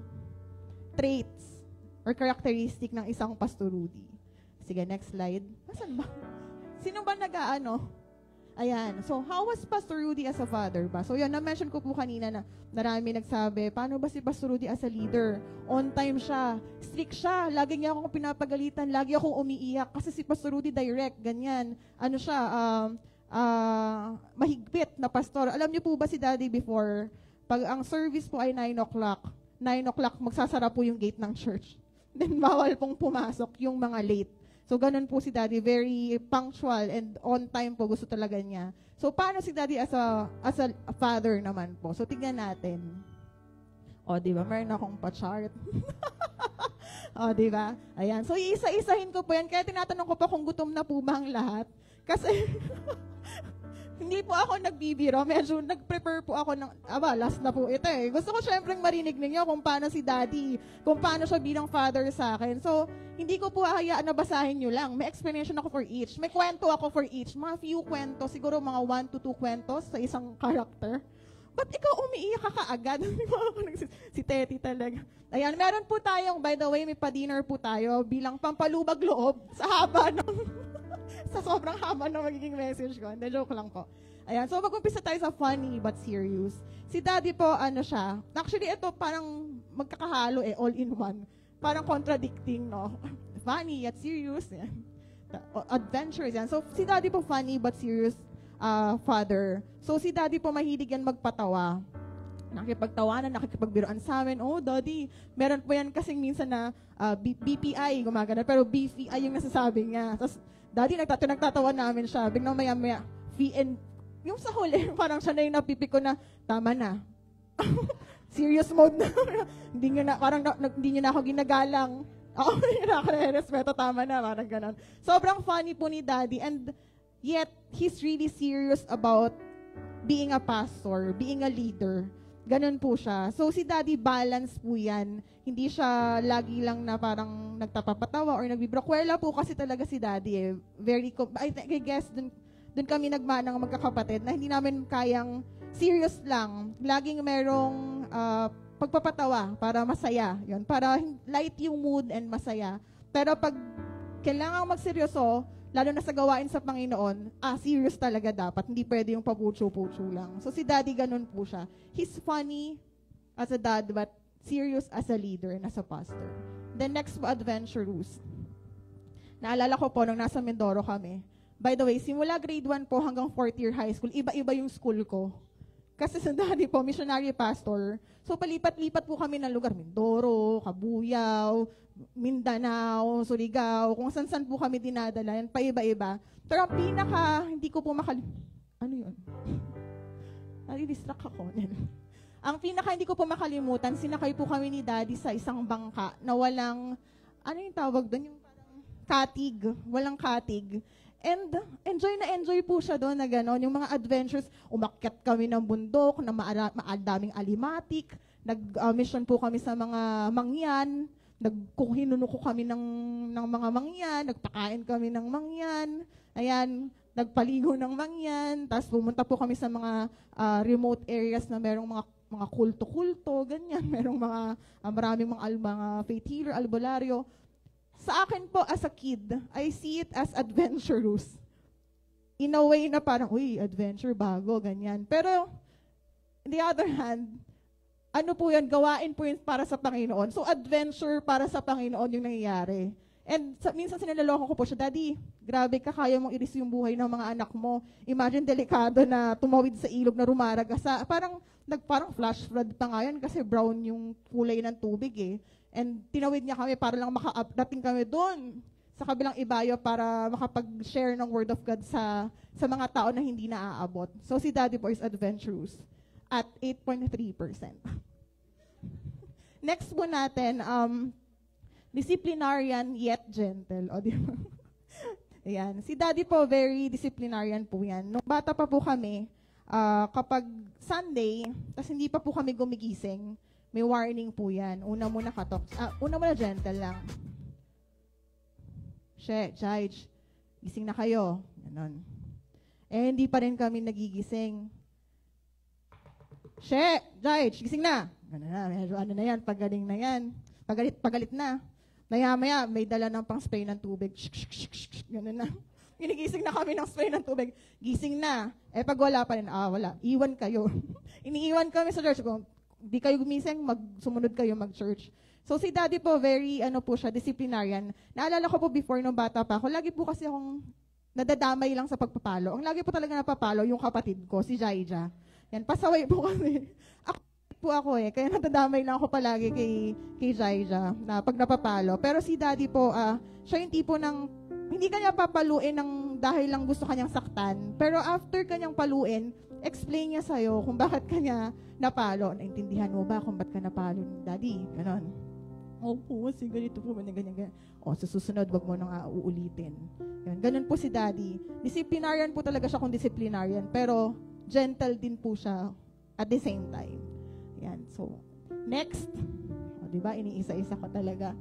traits or characteristic ng isang Pastor Rudy? Sige, next slide. Nasaan ba? Sino ba nag-aano? Ayan. So, how was Pastor Rudy as a father ba? So, yun, na-mention ko po kanina na marami nagsabi, paano ba si Pastor Rudy as a leader? On time siya. Strict siya. Lagi niya akong pinapagalitan. Lagi akong umiiyak. Kasi si Pastor Rudy direct, ganyan. Ano siya, mahigpit na pastor. Alam niyo po ba si Daddy before, pag ang service po ay 9 o'clock, 9 o'clock magsasara po yung gate ng church. Then, bawal pong pumasok yung mga late. So, ganun po si Daddy, very punctual and on time po, gusto talaga niya. So, paano si Daddy as a father naman po? So, tignan natin. O, di ba? Meron akong pa-chart. O, di ba? Ayan. So, iisa-isahin ko po yan. Kaya tinatanong ko pa kung gutom na po ba ang lahat. Kasi, hindi po ako nagbibiro. Medyo nag-prepare po ako ng, last na po ito eh. Gusto ko syempreng marinig ninyo kung paano si Daddy, kung paano siya bilang father sa akin. So, hindi ko po hayaan na basahin nyo lang. May explanation ako for each. May kwento ako for each. Mga few kwento, siguro mga 1 to 2 kwentos sa isang character. Ba't ikaw umiiyak ka kaagad? Si Teti talaga. Ayan, meron po tayong, by the way, may pa-dinner po tayo bilang pampalubag loob sa haba ng sa sobrang haba na magiging message ko. Hindi, joke lang po. Ayan, so mag-umpisa tayo sa funny but serious. Si Daddy po, ano siya, actually ito parang magkakahalo all in one. Parang contradicting, no? Funny yet serious. Yan. Adventures, yan. So si Daddy po funny but serious father. So si Daddy po mahilig yan magpatawa. Nakikipagtawanan, nakikipagbiroan sa amin. Oh, Daddy, meron po yan kasing minsan na BPI, gumagana, pero BPI yung nasasabi niya. Tapos, Daddy, nagtatawa namin siya. Biglang maya-maya, VN, yung sa huli, parang siya na yung napipik ko na, tama na. Serious mode na. Hindi niya na, parang hindi niya na ako ginagalang. Ako respeto, tama na, parang ganon. Sobrang funny po ni Daddy, and yet, he's really serious about being a pastor, being a leader. Ganon po siya. So, si Daddy, balance po yan. Hindi siya lagi lang na parang nagtapapatawa or nagbibrakwela po kasi talaga si Daddy eh. I guess, dun kami nagmanang magkakapatid na hindi namin kayang serious lang. Laging merong pagpapatawa para masaya. Yun, para light yung mood and masaya. Pero pag kailangan magseryoso, lalo na sa gawain sa Panginoon, serious talaga dapat. Hindi pwede yung papucho-pucho lang. So si Daddy ganun po siya. He's funny as a dad, but serious as a leader and as a pastor. Then next po, adventurous. Naalala ko po nung nasa Mindoro kami. By the way, simula grade 1 po hanggang 4th year high school, iba-iba yung school ko. Kasi sa Daddy po, missionary pastor. So palipat-lipat po kami ng lugar. Mindoro, Cabuyao, Mindanao, Surigao, kung san-san po kami dinadala, yan, paiba-iba. Pero ang pinaka, hindi ko po ano yun? Nadidistract ako. Ang pinaka hindi ko po makalimutan, sinakay po kami ni Daddy sa isang bangka na walang, ano yung tawag doon? Yung parang katig. Walang katig. And enjoy na enjoy po siya doon na gano'n. Yung mga adventures, umakyat kami ng bundok na maadaming alimatik. Nag-mission po kami sa mga mangyan. Hinunuko kami ng mga mangyan. Nagpakain kami ng mangyan. Ayan, nagpaligo ng mangyan. Tapos pumunta po kami sa mga remote areas na merong mga kulto-kulto, ganyan. Merong maraming mga faith healer, albularyo. Sa akin po, as a kid, I see it as adventurous. In a way na parang, uy, adventure, bago, ganyan. Pero, on the other hand, ano po yan, gawain po yun para sa Panginoon. So, adventure para sa Panginoon yung nangyayari. And minsan sinaloloko ko po siya, Daddy, grabe ka, kaya mong iris yung buhay ng mga anak mo. Imagine, delikado na tumawid sa ilog na rumaragasa. Parang flash flood pa nga yan kasi brown yung kulay ng tubig eh. And tinawid niya kami para lang maka-updating kami doon sa kabilang ibayo para makapag-share ng Word of God sa mga tao na hindi naaabot. So si Daddy po is adventurous at 8.3%. Next po natin, disciplinarian yet gentle. O, di ba? Ayan. Si Daddy po, very disciplinarian po yan. Nung bata pa po kami, kapag Sunday, tas hindi pa po kami gumigising, may warning po yan. Una muna gentle lang. Judge, gising na kayo. Ganon. Hindi pa rin kami nagigising. Judge, gising na. Ganon na, medyo ano na yan, pagaling na yan. Pagalit na. Maya-maya, may dala ng pang-spray ng tubig. Ganon na. Ginigising na kami ng spray ng tubig. Gising na. Pag wala pa rin, wala. Iwan kayo. Iniiwan kami sa church. Kung di kayo gumising, sumunod kayo mag-church. So si Daddy po, very, disciplinarian. Naalala ko po before nung bata pa ako, lagi po kasi akong nadadamay lang sa pagpapalo. Ang lagi po talaga napapalo, yung kapatid ko, si Jaija. Yan, pasaway po kami. Ako kaya nadadamay lang ako palagi kay Jaija na pag napapalo. Pero si Daddy po, siya yung tipo ng, hindi kanya papaluin ng dahil lang gusto kanyang saktan. Pero after kanyang paluin, explain niya sa'yo kung bakit kanya napalo. Naintindihan mo ba kung bakit ka napalo ni Daddy? Ganon. Opo, kasi ganito po, ganyan. Sa susunod, wag mo nang uulitin. Yan. Ganon po si Daddy. Disciplinarian po talaga siya kung disciplinarian, pero gentle din po siya at the same time. Yan. So, next. Diba? Iniisa-isa ko talaga.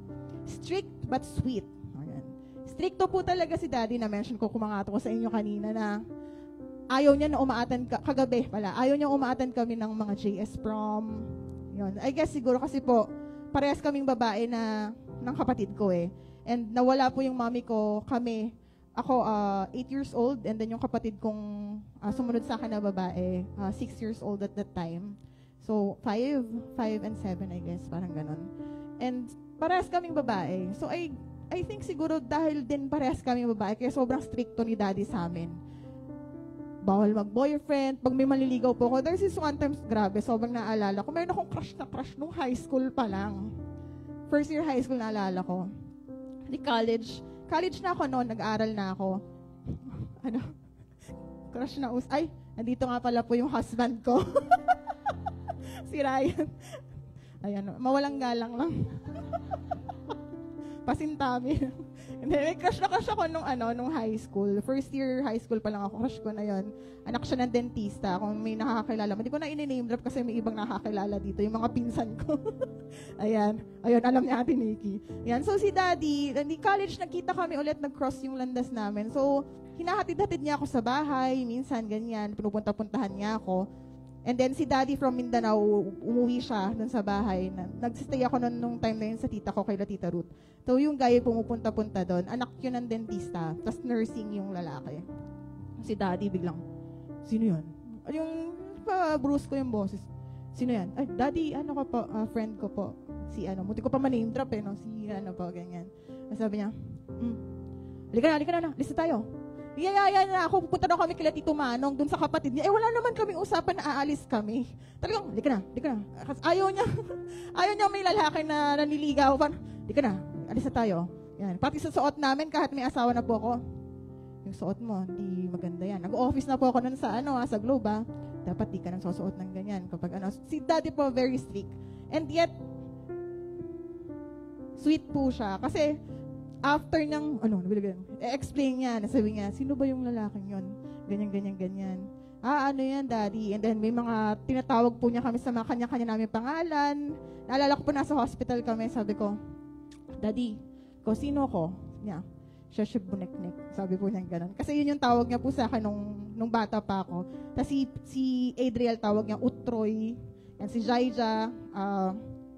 Strict but sweet. Ayan. Stricto po talaga si Daddy, na-mention ko, kumangato ko sa inyo kanina na ayaw niya na umaatan kagabi pala. Ayaw niya umaatan kami ng mga JS prom. Yun. I guess siguro kasi po, parehas kaming babae ng kapatid ko eh. And nawala po yung mami ko, ako 8 years old, and then yung kapatid kong sumunod sa akin na babae, 6 years old at that time. So, 5 and 7, I guess, parang ganon. And parehas kaming babae. So, I think siguro dahil din parehas kaming babae, kaya sobrang stricto ni Daddy sa amin. Bawal mag-boyfriend. Pag may maliligaw po ako, there's this one time, grabe, sobrang naalala ko. Mayroon akong crush nung high school pa lang. First year high school naalala ko. Di college na ako noon, nag-aaral na ako. Crush na nandito nga pala po yung husband ko. Si Ryan. Ayan, mawalang galang lang. Pasintami. May crush ako nung high school. First year high school pa lang ako. Crush ko na yon. Anak siya ng dentista. Kung may nakakakilala. Hindi ko na ini-name drop kasi may ibang nakakakilala dito. Yung mga pinsan ko. Ayan, alam niya Ate Nikki. Ayan, so si Daddy, di college nakita kami ulit, nag-cross yung landas namin. So, hinahatid-hatid niya ako sa bahay. Minsan, ganyan. Pinupunta-puntahan niya ako. And then si Daddy from Mindanao, umuwi siya dun sa bahay. Nagsistay ako nung time na yun sa tita ko, kay Tita Ruth. So yung guy pumupunta-punta doon, anak yun ng dentista, tapos nursing yung lalaki. Si Daddy biglang, sino yun? Yung bruise ko yung boses. Sino yan? Daddy, ka po? Friend ko po. Si muti ko pa man-name drop no? Si po, ganyan. Sabi niya, halika na, lista tayo. Yayaya na ako, pupunta na kami kila Tito Manong dun sa kapatid niya. Wala naman kaming usapan na aalis kami. Talagang, di ka na. Kasi ayaw niya may lalaki na naniligaw. Di ka na, alis na tayo. Yan. Pati sa suot namin, kahit may asawa na po ako. yung suot mo, hindi maganda yan. Nag-office na po ako nun sa, sa Globe, dapat di ka nang susuot ng ganyan. Kapag si daddy po, very strict. And yet, sweet po siya. Kasi, after ng, explain niya, nasabi niya, sino ba yung lalaking yun? Ganyan. Ano yan, daddy? And then, may mga tinatawag po niya kami sa mga kanya-kanya namin pangalan. Naalala ko po, nasa hospital kami, sabi ko, daddy, sino ko? Niya, Shesheb Buneknek. Sabi po niya gano'n. Kasi yun yung tawag niya po sa akin nung bata pa ako. Tapos si Adriel tawag niya Utroy. Yan si Jaija,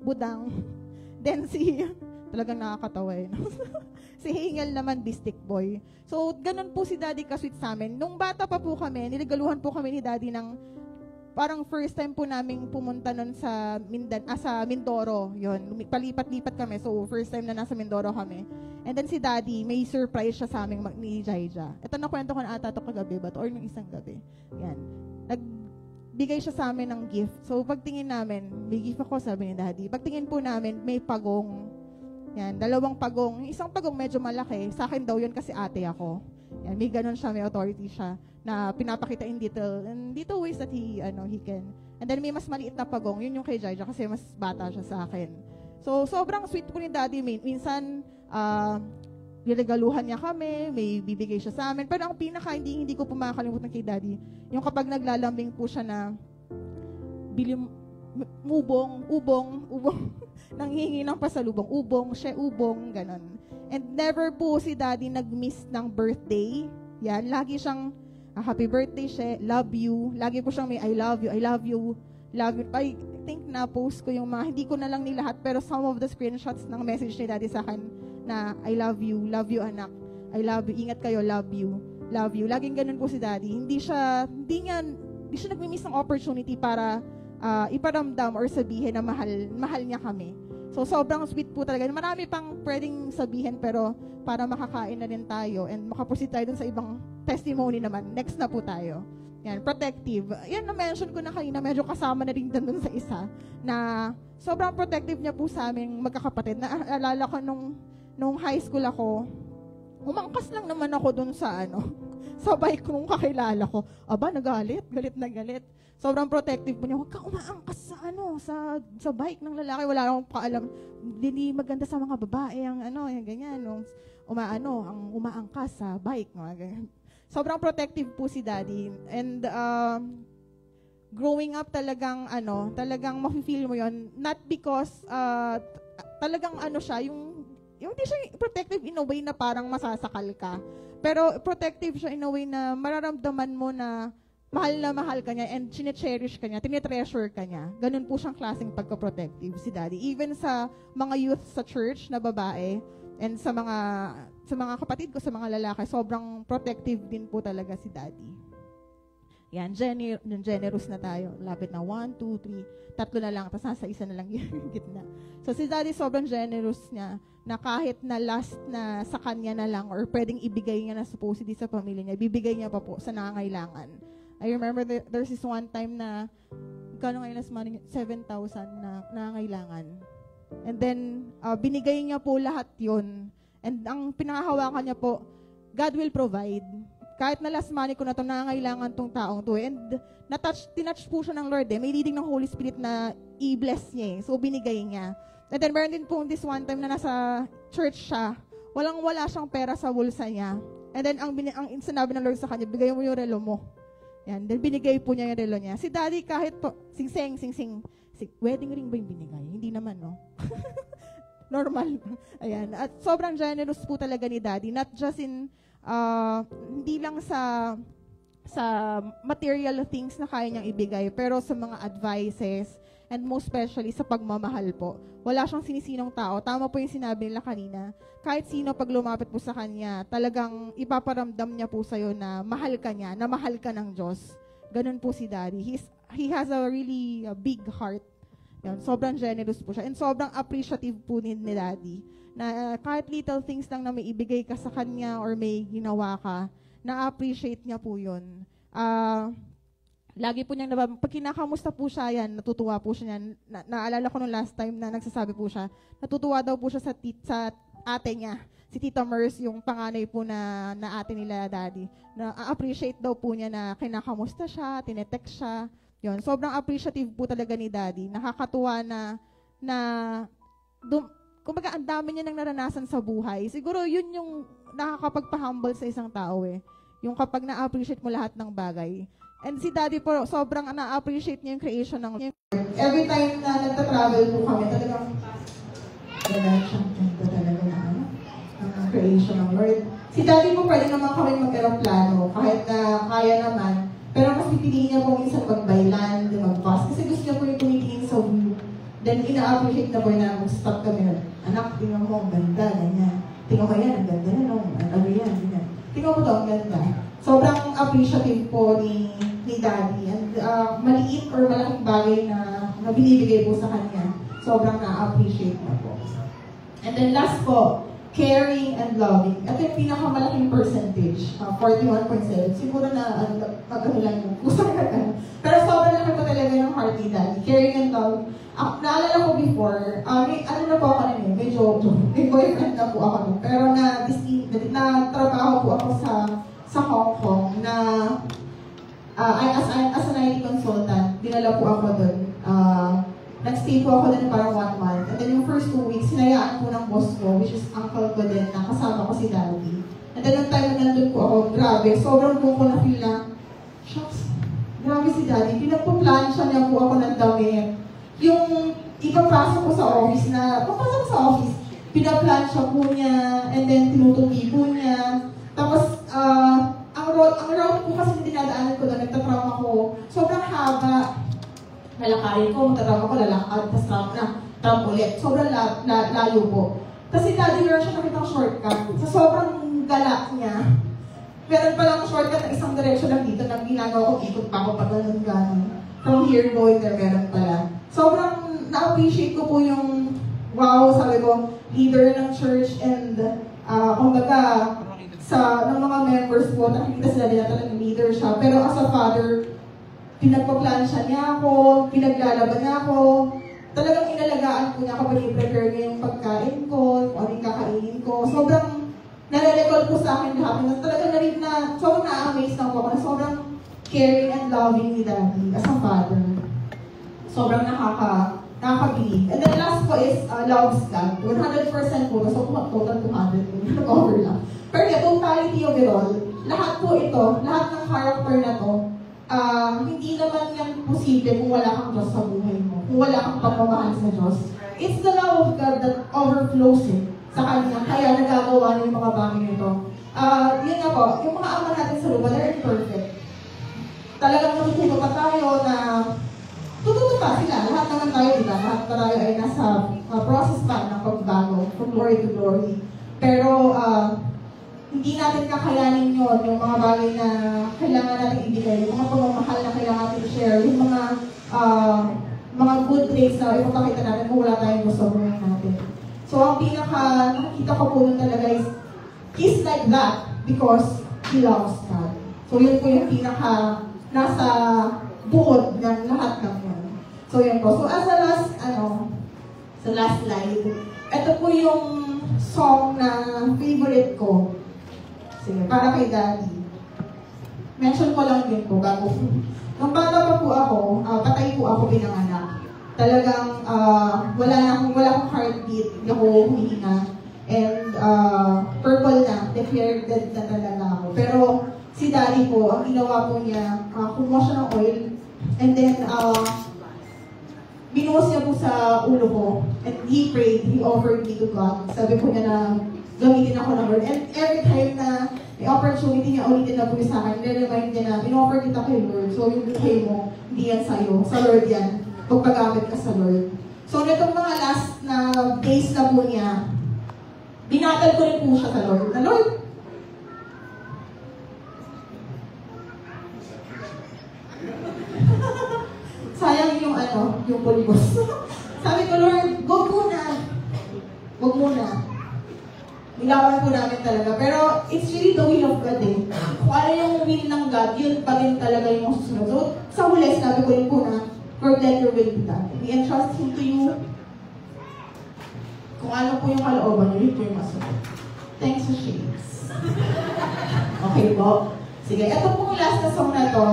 Budang. Then talagang nakakatawa eh. Si Hingel naman, Bistik Boy. So, ganun po si Daddy ka-sweet sa amin. Nung bata pa po kami, niligaluhan po kami ni Daddy ng parang first time po naming pumunta nun sa Mindoro. Yun, palipat-lipat kami. So, first time na nasa Mindoro kami. And then si Daddy, may surprise siya sa aming ni Jaija. Ito nakwento ko na ata ito kagabi ba? Or nung isang gabi. Yan. Nagbigay siya sa amin ng gift. So, pagtingin namin, may gift ako, sabi ni Daddy. Pagtingin po namin, may pagong. Yan, 2 pagong. Isang pagong medyo malaki. Sa akin daw yun kasi ate ako. Yan, may ganun siya, may authority siya na pinapakita in detail ways that he can. And then may mas maliit na pagong, yun yung kay Jaija kasi mas bata siya sa akin. So, sobrang sweet po ni Daddy. Minsan, niregaluhan niya kami, may bibigay siya sa amin. Pero ang pinaka hindi ko po makakalimutan kay Daddy, yung kapag naglalambing po siya na ubong, nanghihingi ng pasalubong, ubong, ganon. And never po si Daddy nag-miss ng birthday. Yan, lagi siyang happy birthday siya, love you. Lagi po siyang may I love you. I think na-post ko yung mga, hindi ko na lang nilahat, pero some of the screenshots ng message ni Daddy sa akin na I love you anak, I love you, ingat kayo, love you. Laging ganun po si Daddy. Hindi siya nagmi-miss ng opportunity para iparamdam or sabihin na mahal niya kami. So, sobrang sweet po talaga. Marami pang pwedeng sabihin, pero para makakain na din tayo and makaproceed tayo dun sa ibang testimony naman. Next na po tayo. Yan, protective. Yan, na-mention ko na kanina, medyo kasama na rin dun sa isa, na sobrang protective niya po sa aming magkakapatid. Naalala ko nung high school ako, umangkas lang naman ako dun sa sa bike nung kakilala ko. Aba, galit na galit. Sobrang protective po niya. Huwag kang umaangkas sa bike ng lalaki. Wala akong paalam. Hindi maganda sa mga babae ang yung ganyan. Ang umaangkas sa bike. Ganyan. Sobrang protective po si Daddy. And growing up talagang mafe-feel mo yon, not because talagang siya, yung hindi siya protective in a way na parang masasakal ka. Pero protective siya in a way na mararamdaman mo na mahal ka niya and chine-cherish ka niya, tinitreasure ka niya. Ganun po siyang klaseng pagka-protective si Daddy. Even sa mga youth sa church na babae and sa mga kapatid ko, sa mga lalaki, sobrang protective din po talaga si Daddy. Yan, generous na tayo. Lapit na 1, 2, 3, 3 na lang, tapos nasa isa na lang yung gitna. So si Daddy sobrang generous niya na kahit na last na sa kanya na lang or pwedeng ibigay niya na supposedly sa pamilya niya, bibigay niya pa po sa nangangailangan. I remember there's this one time na kano ngayon last money, 7,000 na nangangailangan. And then, binigay niya po lahat yun. And ang pinangahawakan niya po, God will provide. Kahit na last money ko na ito, nangangailangan tong taong to. And tinouch po siya ng Lord May leading ng Holy Spirit na i-bless niya So, binigay niya. And then, meron din po this one time na nasa church siya. Wala siyang pera sa bulsa niya. And then, ang sinabi ng Lord sa kanya, bigay mo yung relo mo. Yan. Then, binigay po niya yung relo niya. Si Daddy kahit po, sing-sing. Wedding ring ba yung binigay? Hindi naman, no? Normal. Ayan. At sobrang generous po talaga ni Daddy. Not just in, hindi lang sa material things na kaya niyang ibigay, pero sa mga advices, and most especially sa pagmamahal po. Wala siyang sinisinong tao. Tama po yung sinabi nila kanina. Kahit sino pag lumapit po sa kanya, talagang ipaparamdam niya po sa'yo na mahal ka niya, na mahal ka ng Diyos. Ganun po si Daddy. He has a really big heart. Yan, sobrang generous po siya. And sobrang appreciative po ni Daddy. Na kahit little things lang na may ibigay ka sa kanya or may ginawa ka, na-appreciate niya po yun. Lagi po niyang pag kinakamusta po siya yan, natutuwa po siya yan. Naalala ko nung last time na nagsasabi po siya, natutuwa daw po siya sa ate niya. si Tita Mers, yung panganay po na ate nila daddy, na appreciate daw po niya na kinakamusta siya, tinetext siya. Yun, sobrang appreciative po talaga ni daddy. Nakakatuwa kumbaga ang dami niya nang naranasan sa buhay. Siguro yun yung nakakapagpa-humble sa isang tao eh. Yung kapag na-appreciate mo lahat ng bagay. And si daddy po, sobrang na-appreciate niya yung creation ng every time na nagta-travel po kami, talagang talaga na ang creation ng Lord. Si daddy po pwede naman kami mag-aeroplano, kahit na kaya naman. Pero mas pipiliin niya po minsan mag-byland, mag-bus, kasi gusto niya po yung tumitingin sa view. Then ina-appreciate na po na mag-stop kami. Anak, tingnan mo, ang ganda, ganyan. Tingnan mo yan, ang ganda na, no? Ano yan, ganyan. Tingnan mo to, ang ganda. Sobrang appreciative po ni daddy. And maliit or malaking bagay na binibigay po sa kanya, sobrang na-appreciate na po. And then last po, caring and loving. Ito yung pinakamalaking percentage, 41.7. Siguro na magkano lang yung kusang na. Pero sobrang laki po talaga yung heart ni daddy. Caring and loving. Naalala ko before, may boyfriend na po ako doon. Pero na-trabaho po ako sa Hong Kong na as an IT consultant, dinala po ako doon. Nag-stay po ako doon parang 1 month. And then yung first 2 weeks, sinayaan po ng boss ko, which is uncle ko din, na kasama ko si daddy. And then yung time na nandun po ako, grabe, sobrang buong ko na feel na, shucks, grabe si daddy. Pinagpuplansya niya po ako ng damit. Yung ipapasok ko sa office pinaplansya po niya, and then tinutupi po niya. Tapos, ang route po kasi dinadaanan ko doon, nagtatrauma ko, sobrang haba. Lalakarin ko, magtatrauma ko, lalakad, tapos trauma ulit. Sobrang layo po. Kasi daddy meron siya nakitang shortcut. Sa sobrang gala niya, meron palang shortcut na isang direksyon lang dito, na ginagawa ko, ikot pa ako pag gano'n. From here going there, meron pala. Sobrang na-appreciate ko po yung, wow, sabi ko, leader ng church, and kumbaga, ng mga members po, nakikita sila nila talagang leader siya. Pero as a father, pinagpaplansya niya ako, pinaglalaban niya ako, talagang inalagaan ko niya kapag i-prepare niya yung pagkain ko, kung ano yung kakainin ko. Sobrang nare-recall po sa akin lahat. Talagang sobrang na-amaze na ako na sobrang caring and loving ni daddy as a father. Sobrang nakakabilib. And then last po is loves God. 100% po. So total 200. Over lang. Pero yeah, totality of it all. Lahat po ito, lahat ng character na to, hindi naman yan posible kung wala kang Diyos sa buhay mo. Kung wala kang pagmamahal sa Diyos. It's the love of God that overflows sa Kanya. Kaya nagagawa niya yung mga bagay nito. Yun nga po, yung mga ama natin sa lupa, they're imperfect. Talagang natututo pa tayo na tututo pa sila. Lahat naman tayo, diba? Lahat pa tayo ay nasa process pa ng pagbago from glory to glory. Pero hindi natin kakayanin yun, yung mga bagay na kailangan natin ibigay, yung mga pagmamahal na kailangan natin share, yung mga good traits na ipapakita natin kung wala tayong gusto buhay natin. So ang nakikita ko po nun talaga is, he's like that because he loves God. So yun po yung nasa buod ng lahat ng yun. So yun po. So as a last, sa last slide, ito po yung song na favorite ko. Sige, para kay daddy. Mention ko lang din po, bago. Nung bata pa po ako, patay po ako pinanganak. Talagang wala akong heartbeat, hindi ako humihinga. And purple na, declared dead na talaga ako. Pero si daddy po, ang ginawa po niya, kumuha siya ng oil, and then binuhos niya po sa ulo ko. And he prayed, he offered me to God. Sabi po niya na gamitin ako ng Lord. And every time na may opportunity niya ulitin na po sa akin, nire-remind niya na in-offer kita kay Lord. So yung buhay mo, hindi yan sa'yo. Sa Lord yan. Pagpagamit ka sa Lord. So nitong mga last na days na po niya, binatal ko rin po siya sa Lord. Na Lord, sayang yung pulbos. Sabi ko, Lord, go muna. Huwag muna. Nilawan po namin talaga. Pero it's really the will of God eh. Kung ano yung will ng God, yun pa rin talaga yung masusunod. So, sa huli, sinabi ko rin po na, Lord, let your will be done. We entrust Him to you. Kung ano po yung kalooban niyo, yun po yung masunod. Thanks sa shades. Okay po. Sige, ito pong last na song na to.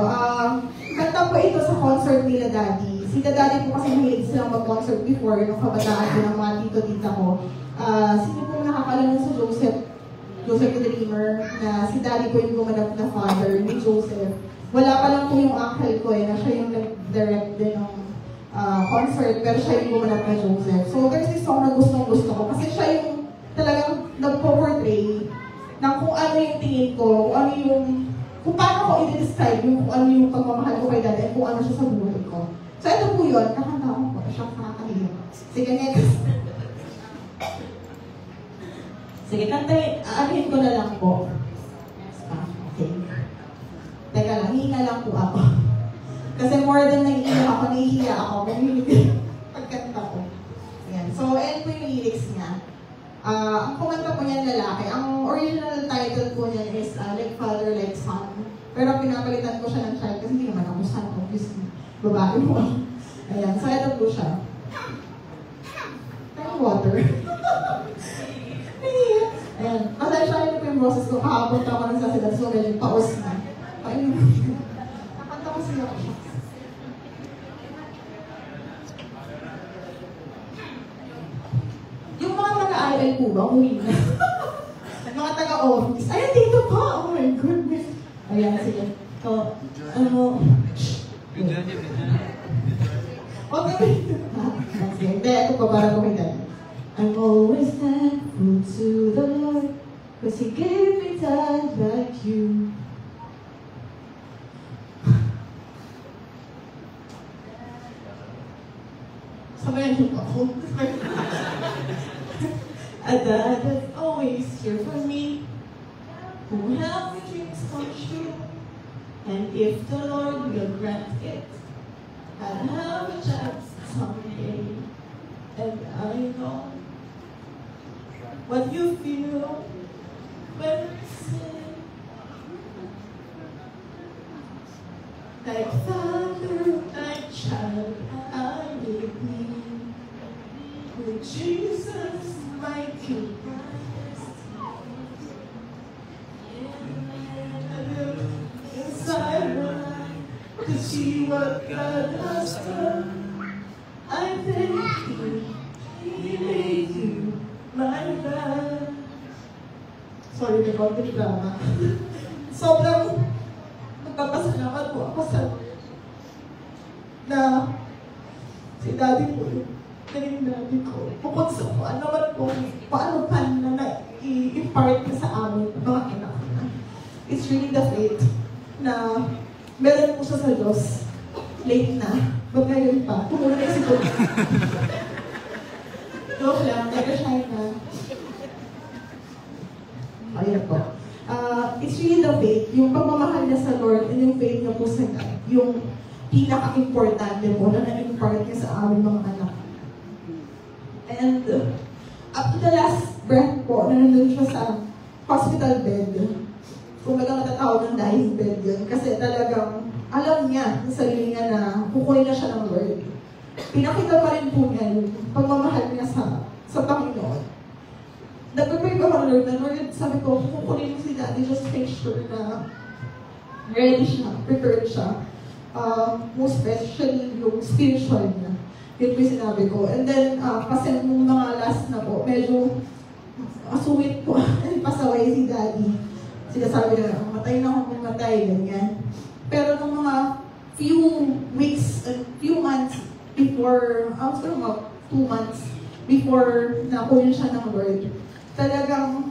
Kanta po ito sa concert nila Daddy. Sila Daddy po kasi mahilig silang mag-concert before, yung kabataan ko ng mga tito-tita ko. Sino po nakakalaman sa Joseph the Dreamer, na si Daddy po yung gumanap na father ni Joseph. Wala pa lang po yung uncle ko na siya yung nag-direct din ng concert, pero siya yung gumanap na Joseph. So there's this song na gustong-gusto ko kasi siya yung talagang nagpo-portray ng kung ano yung tingin ko, kung paano ko i-describe yung kung ano yung pagmamahal ko kay Daddy at kung ano siya sa buhay ko. So ito po yun, nakanta ko po, siya nakakahiyap. Sige, next. Sige, aanhin ko na lang po. Okay. Teka lang, hinga lang po ako. Kasi more than naiiyak ako, nahihiya ako. Pagkanta ko. Ayan. So, ayan po yung lyrics niya. Ang kumanta po niyan lalaki. Ang original title po niyan is Like Father, Like Son. Pero pinapalitan ko siya ng child kasi hindi naman ako son, obviously. Babae mo. Ayan. So, ito po siya. Thank water. Ayan. Pasensya rin po yung process ko. Kahapon ako nagsasalat. So, medyo paus na. Paano mo? Nakanta ko siya. Yung mga taga-IL po ba? Umuwi na. Mga taga-office. Ayan, dito pa. Oh my goodness. Ayan, sige. So, okay. Hindi, ito pa para kumitan. I'm always thankful to the Lord, because He gave me dad like you. Sabayan niyo po ako. A dad that's always here for me, who helps me dreams come true. And if the Lord will grant it, I'll have a chance someday. And I know what you feel when you sing. Like father, like child, I will be with Jesus, my King. Inside to see what God has done. I thank you, He made you my God. Sorry, may konting drama. Sobrang nagpapasalamat po ako sa na si Daddy po yung naging daddy ko. Bukod sa kung ano man po, paano pa na na-i-impart niya sa amin, mga anak na. It's really the fate na meron po siya sa Diyos. Late na. Ba't ngayon pa? Tumulong na si Diyos. Joke lang, nag-shine na. Ayan po. It's really the faith, yung pagmamahal niya sa Lord and yung faith niya po sa God, yung pinaka-importante po na na-impart niya sa aming mga anak. And up to the last breath po, na nandun siya sa hospital bed, kung baga matatawag ng dying bed yun, kasi talagang alam niya sa sarili niya na kukunin na siya ng Lord. Pinakita pa rin po niya yung pagmamahal niya sa Panginoon. Nag-prepare ko ng Lord na, Lord, sabi ko, kukunin mo si Daddy, just make sure na ready siya, prepared siya. Most especially yung spiritual niya. Yun po yung sinabi ko. And then, kasi nung mga last na po, medyo asuwit po, pasaway si Daddy. Sinasabi na, matay na akong matay, ganyan. Pero nung mga few weeks, few months before, I was talking about 2 months before nakunin siya ng Lord, talagang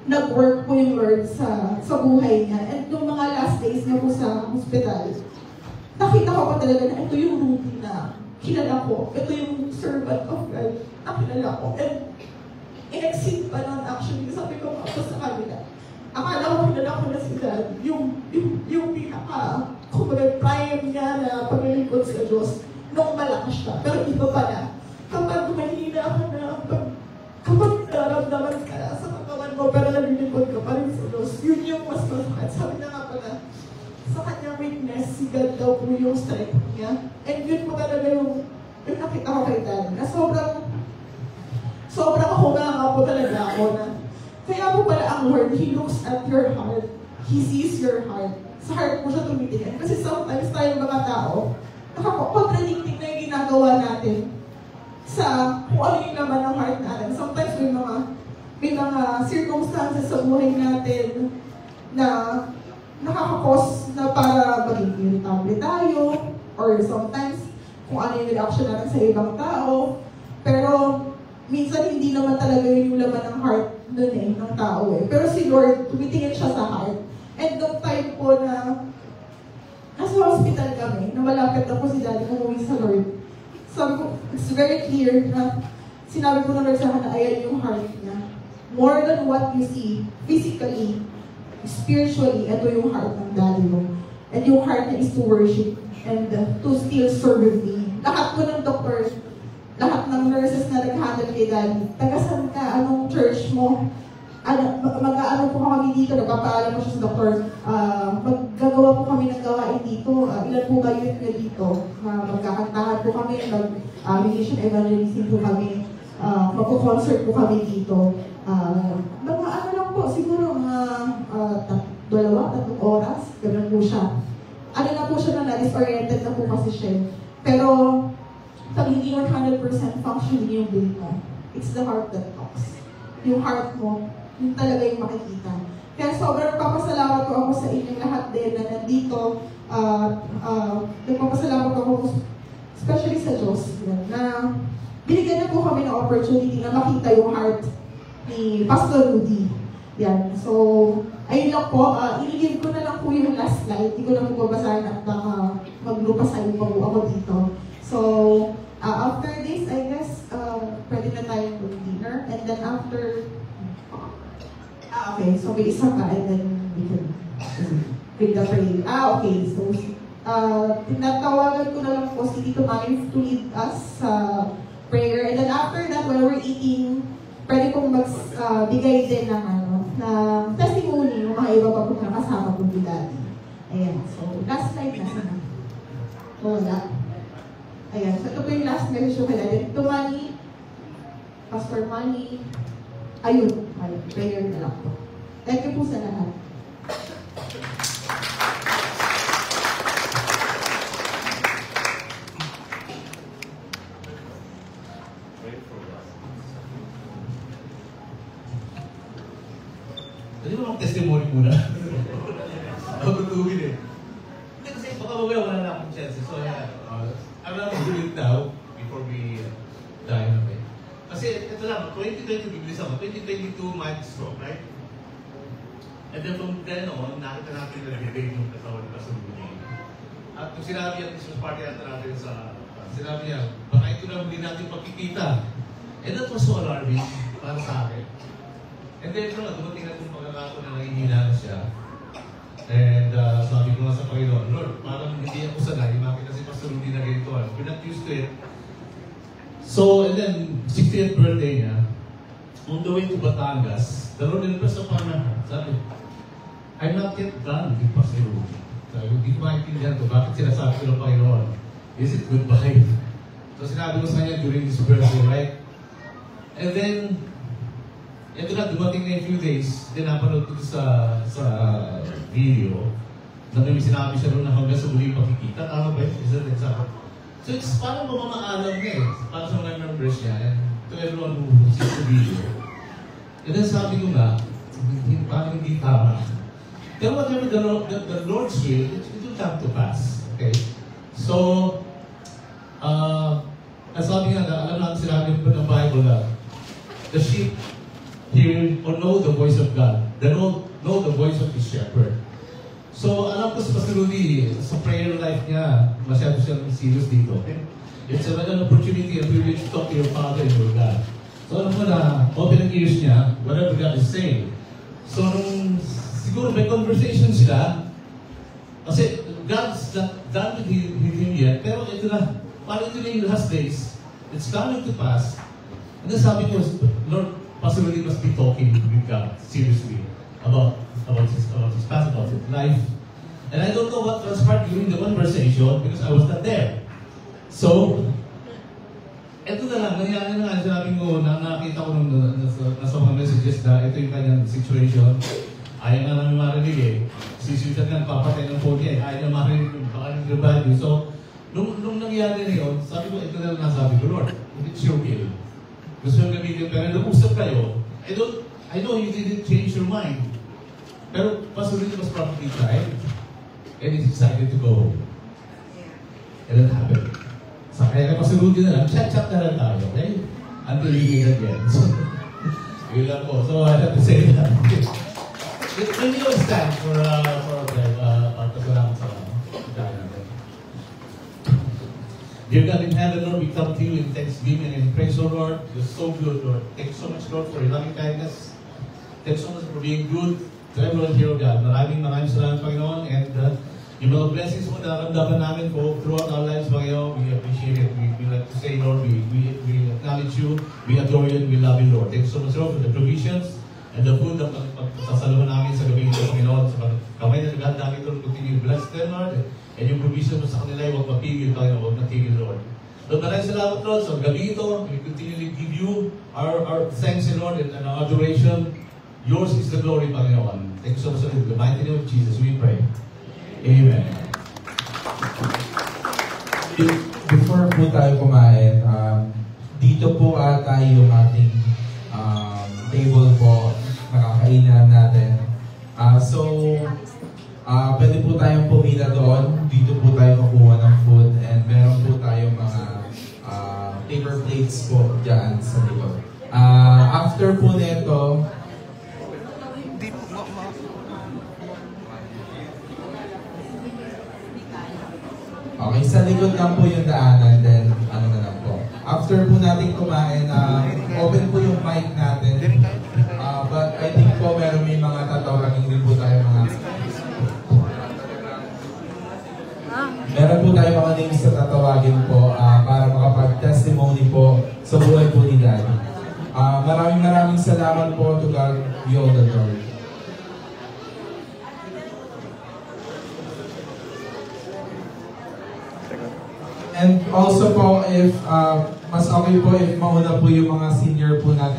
nag-work po yung Lord sa buhay niya. And nung mga last days niya po sa hospital, nakita ko pa talaga na ito yung routine na kilala ko. Ito yung servant of God na kilala ko. And in-exceed pa nun actually, sabi ko ako sa kanila. Akala ko kilala ko na si God. Yung pinaka, kumbaga prime niya na paglilingkod sa Diyos nung malakas siya. Pero iba pala. Kapag mahina ako na, kapag nararamdaman ka na sa katawan mo, pero naglilingkod ka pa rin sa Diyos, yun yung mas masakit. Sabi na nga pala, sa kanyang weakness, si God daw po yung strength niya. And yun po talaga yung nakita ko kay Dad, na sobrang sobrang humanga po talaga ako na, kaya po pala ang Lord, He looks at your heart. He sees your heart. Sa heart mo siya tumitingin. Kasi sometimes tayo mga tao, nakakapag-contradicting na yung ginagawa natin sa kung ano yung laman ng heart natin. Sometimes may mga circumstances sa buhay natin na nakakakos na para maging irritable tayo, or sometimes kung ano yung reaction natin sa ibang tao. Pero minsan hindi naman talaga yun yung laman ng heart dun ng tao Pero si Lord, tumitingin siya sa heart. And nung time po na nasa hospital kami, na malapit na po si Daddy umuwi sa Lord, sabi ko, it's very clear na sinabi ko na Lord sa akin na ayan yung heart niya. More than what you see, physically, spiritually, ito yung heart ng Daddy mo. And yung heart niya is to worship and to still serve me. Lahat po ng doctors, lahat ng nurses na nag-handle kay Daddy, taga-san ka, anong church mo, mag-ano po kami dito, nagpapaalam po siya sa doktor, maggagawa po kami ng gawain dito, ilan po kayo nyo dito, magkakantahan po kami, mag-mission evangelism po kami, magpo-concert po kami dito. Mga ano lang po, siguro mga 2-3 oras, gano'n po siya. Ano na po siya na disoriented na po kasi siya. Pero, pag hindi 100% functioning yung brain mo, it's the heart that talks. Yung heart mo, yun talaga yung makikita. Kaya sobrang nagpapasalamat ko ako sa inyong lahat din na nandito. Nagpapasalamat ako especially sa Diyos na binigyan na po kami ng opportunity na makita yung heart ni Pastor Rudy. Yan. So, ayun lang po. I-give ko na lang po yung last slide. Hindi ko na po babasahin at baka maglupasayin pa po ako dito. So, after this, I guess, pwede na tayong dinner. And then after, okay, so may isa pa and then we can bring the prayer. Okay, so, tinatawagan ko na lang po si Tito Manny to lead us sa prayer. And then after that, while we're eating, pwede pong magbigay din ng testimony ng mga iba pa po na kasama po ni Daddy. Ayan, so last slide na sana. Wala. Ayan, so ito po yung last message ko kay Daddy. Tito Manny, Pastor Manny, ayun, prayer na lang po. Thank you po sa lahat. Pwede mo mag-testimony muna? Ako tutugin eh. Hindi kasi baka mamaya wala na akong chances. So, I'm not going to do it now before we die. Okay? Kasi ito lang, 2020 biblis ako. 2022 mind stroke, right? And then from then on, nakita natin na nag-debate yung katawan ng Pastor Rudy. At kung sinabi yan, Christmas party natin natin sa, sinabi niya, baka ito na muli natin pagkikita. And that was so alarming para sa akin. And then, dumating na itong pagkakataon na nangihina na siya. And sabi ko nga sa Panginoon, Lord, parang hindi ako sanay, makita si Pastor Rudy na ganito. We're not used to it. So, and then, 60th birthday niya, on the way to Batangas, the Lord impressed upon my heart. Sabi, I'm not yet done with Pastor Rudy. Sabi, hindi ko maintindihan ito. Bakit sinasabi ko ng Panginoon? Is it goodbye? So, sinabi ko sa kanya during this birthday, right? And then, ito na, dumating na yung few days, then napanood ko sa video, na may sinabi siya doon na hanggang sa muli pakikita. Tama ba yun? Is that exactly? So it's parang mamamaalam niya eh. Para sa mga members niya, and to everyone who sees the video. And then sabi ko nga, parang hindi tama. Pero whatever the Lord's will, it will come to pass. Okay? So, sabi nga, alam natin sinabi ng Bible na, the sheep hear or know the voice of God. They know the voice of His shepherd. So, alam ko sa Pastor Rudy, sa prayer life niya, masyado siyang serious dito. Okay? It's an opportunity and privilege to talk to your Father and your God. So, alam mo na, open ang ears niya, whatever God is saying. So, nung siguro may conversation sila, kasi God's not done with him yet, pero ito na, parang ito na yung last days, it's coming to pass. And then sabi ko, Lord, Pastor Rudy must be talking with God seriously about his past, about his life. And I don't know what transpired during the conversation because I was not there. So, Ito na lang, nangyari na nga, sinabi ko, nakita ko nung nasa mga messages na ito yung kanyang situation. Ayaw nga namin marinig eh. Siswitan nga, papatay ng phone niya eh. Ayaw na marinig, baka ng value. So, nung nangyari na yun, sabi ko, ito na lang nasabi ko, Lord, it's your will. Gusto yung gamitin, pero nag-usap kayo. I know you didn't change your mind. Pero Pastor Rudy was probably tired. And he's excited to go home. And that happened. So, kaya Pastor Rudy na lang, chat-chat na lang tayo, okay? Until we meet again. So, yun lang po. So, I have to say that. When you stand for a drive, pagkasalamat sa kaya natin. Dear God in heaven, Lord, we come to you in thanksgiving and praise, O Lord. You're so good, Lord. Thank you so much, Lord, for your loving kindness. Thank you so much for being good to everyone here, O God. Maraming salamat, Panginoon. And yung mga blessings mo na naramdaman namin po throughout our lives, Panginoon, we appreciate it. We like to say, Lord, we acknowledge you, we adore you, and we love you, Lord. Thank you so much, Lord, for the provisions and the food na pagsasaluhan namin sa gabi ito, Panginoon. Sa kamay na nagahanda namin ito, continue to bless them, Lord. And yung provision mo sa kanila, huwag mapigil, Panginoon, huwag natigil, Lord. Lord, maraming salamat, Lord, sa gabi ito. We continually give you our thanks, Lord, and our adoration. Yours is the glory, Panginoon. Thank you so much, Lord. In the mighty name of Jesus, we pray. Amen. Before po tayo kumain, dito po ata yung ating table po, nakakainan natin. Pwede po tayong pumila doon. Dito po tayo kukuha ng food and meron po tayong mga paper plates po dyan sa likod. After po nito, okay, sa likod lang po yung daanan, then ano na lang po. After po natin kumain, open po yung mic natin. But I think po may mga tatawagin din po tayo meron po tayo mga names na tatawagin po para makapag-testimony po sa buhay po ni Daddy. Maraming salamat po to God, we all the glory. And also po, if mas okay po if mauna po yung mga senior po natin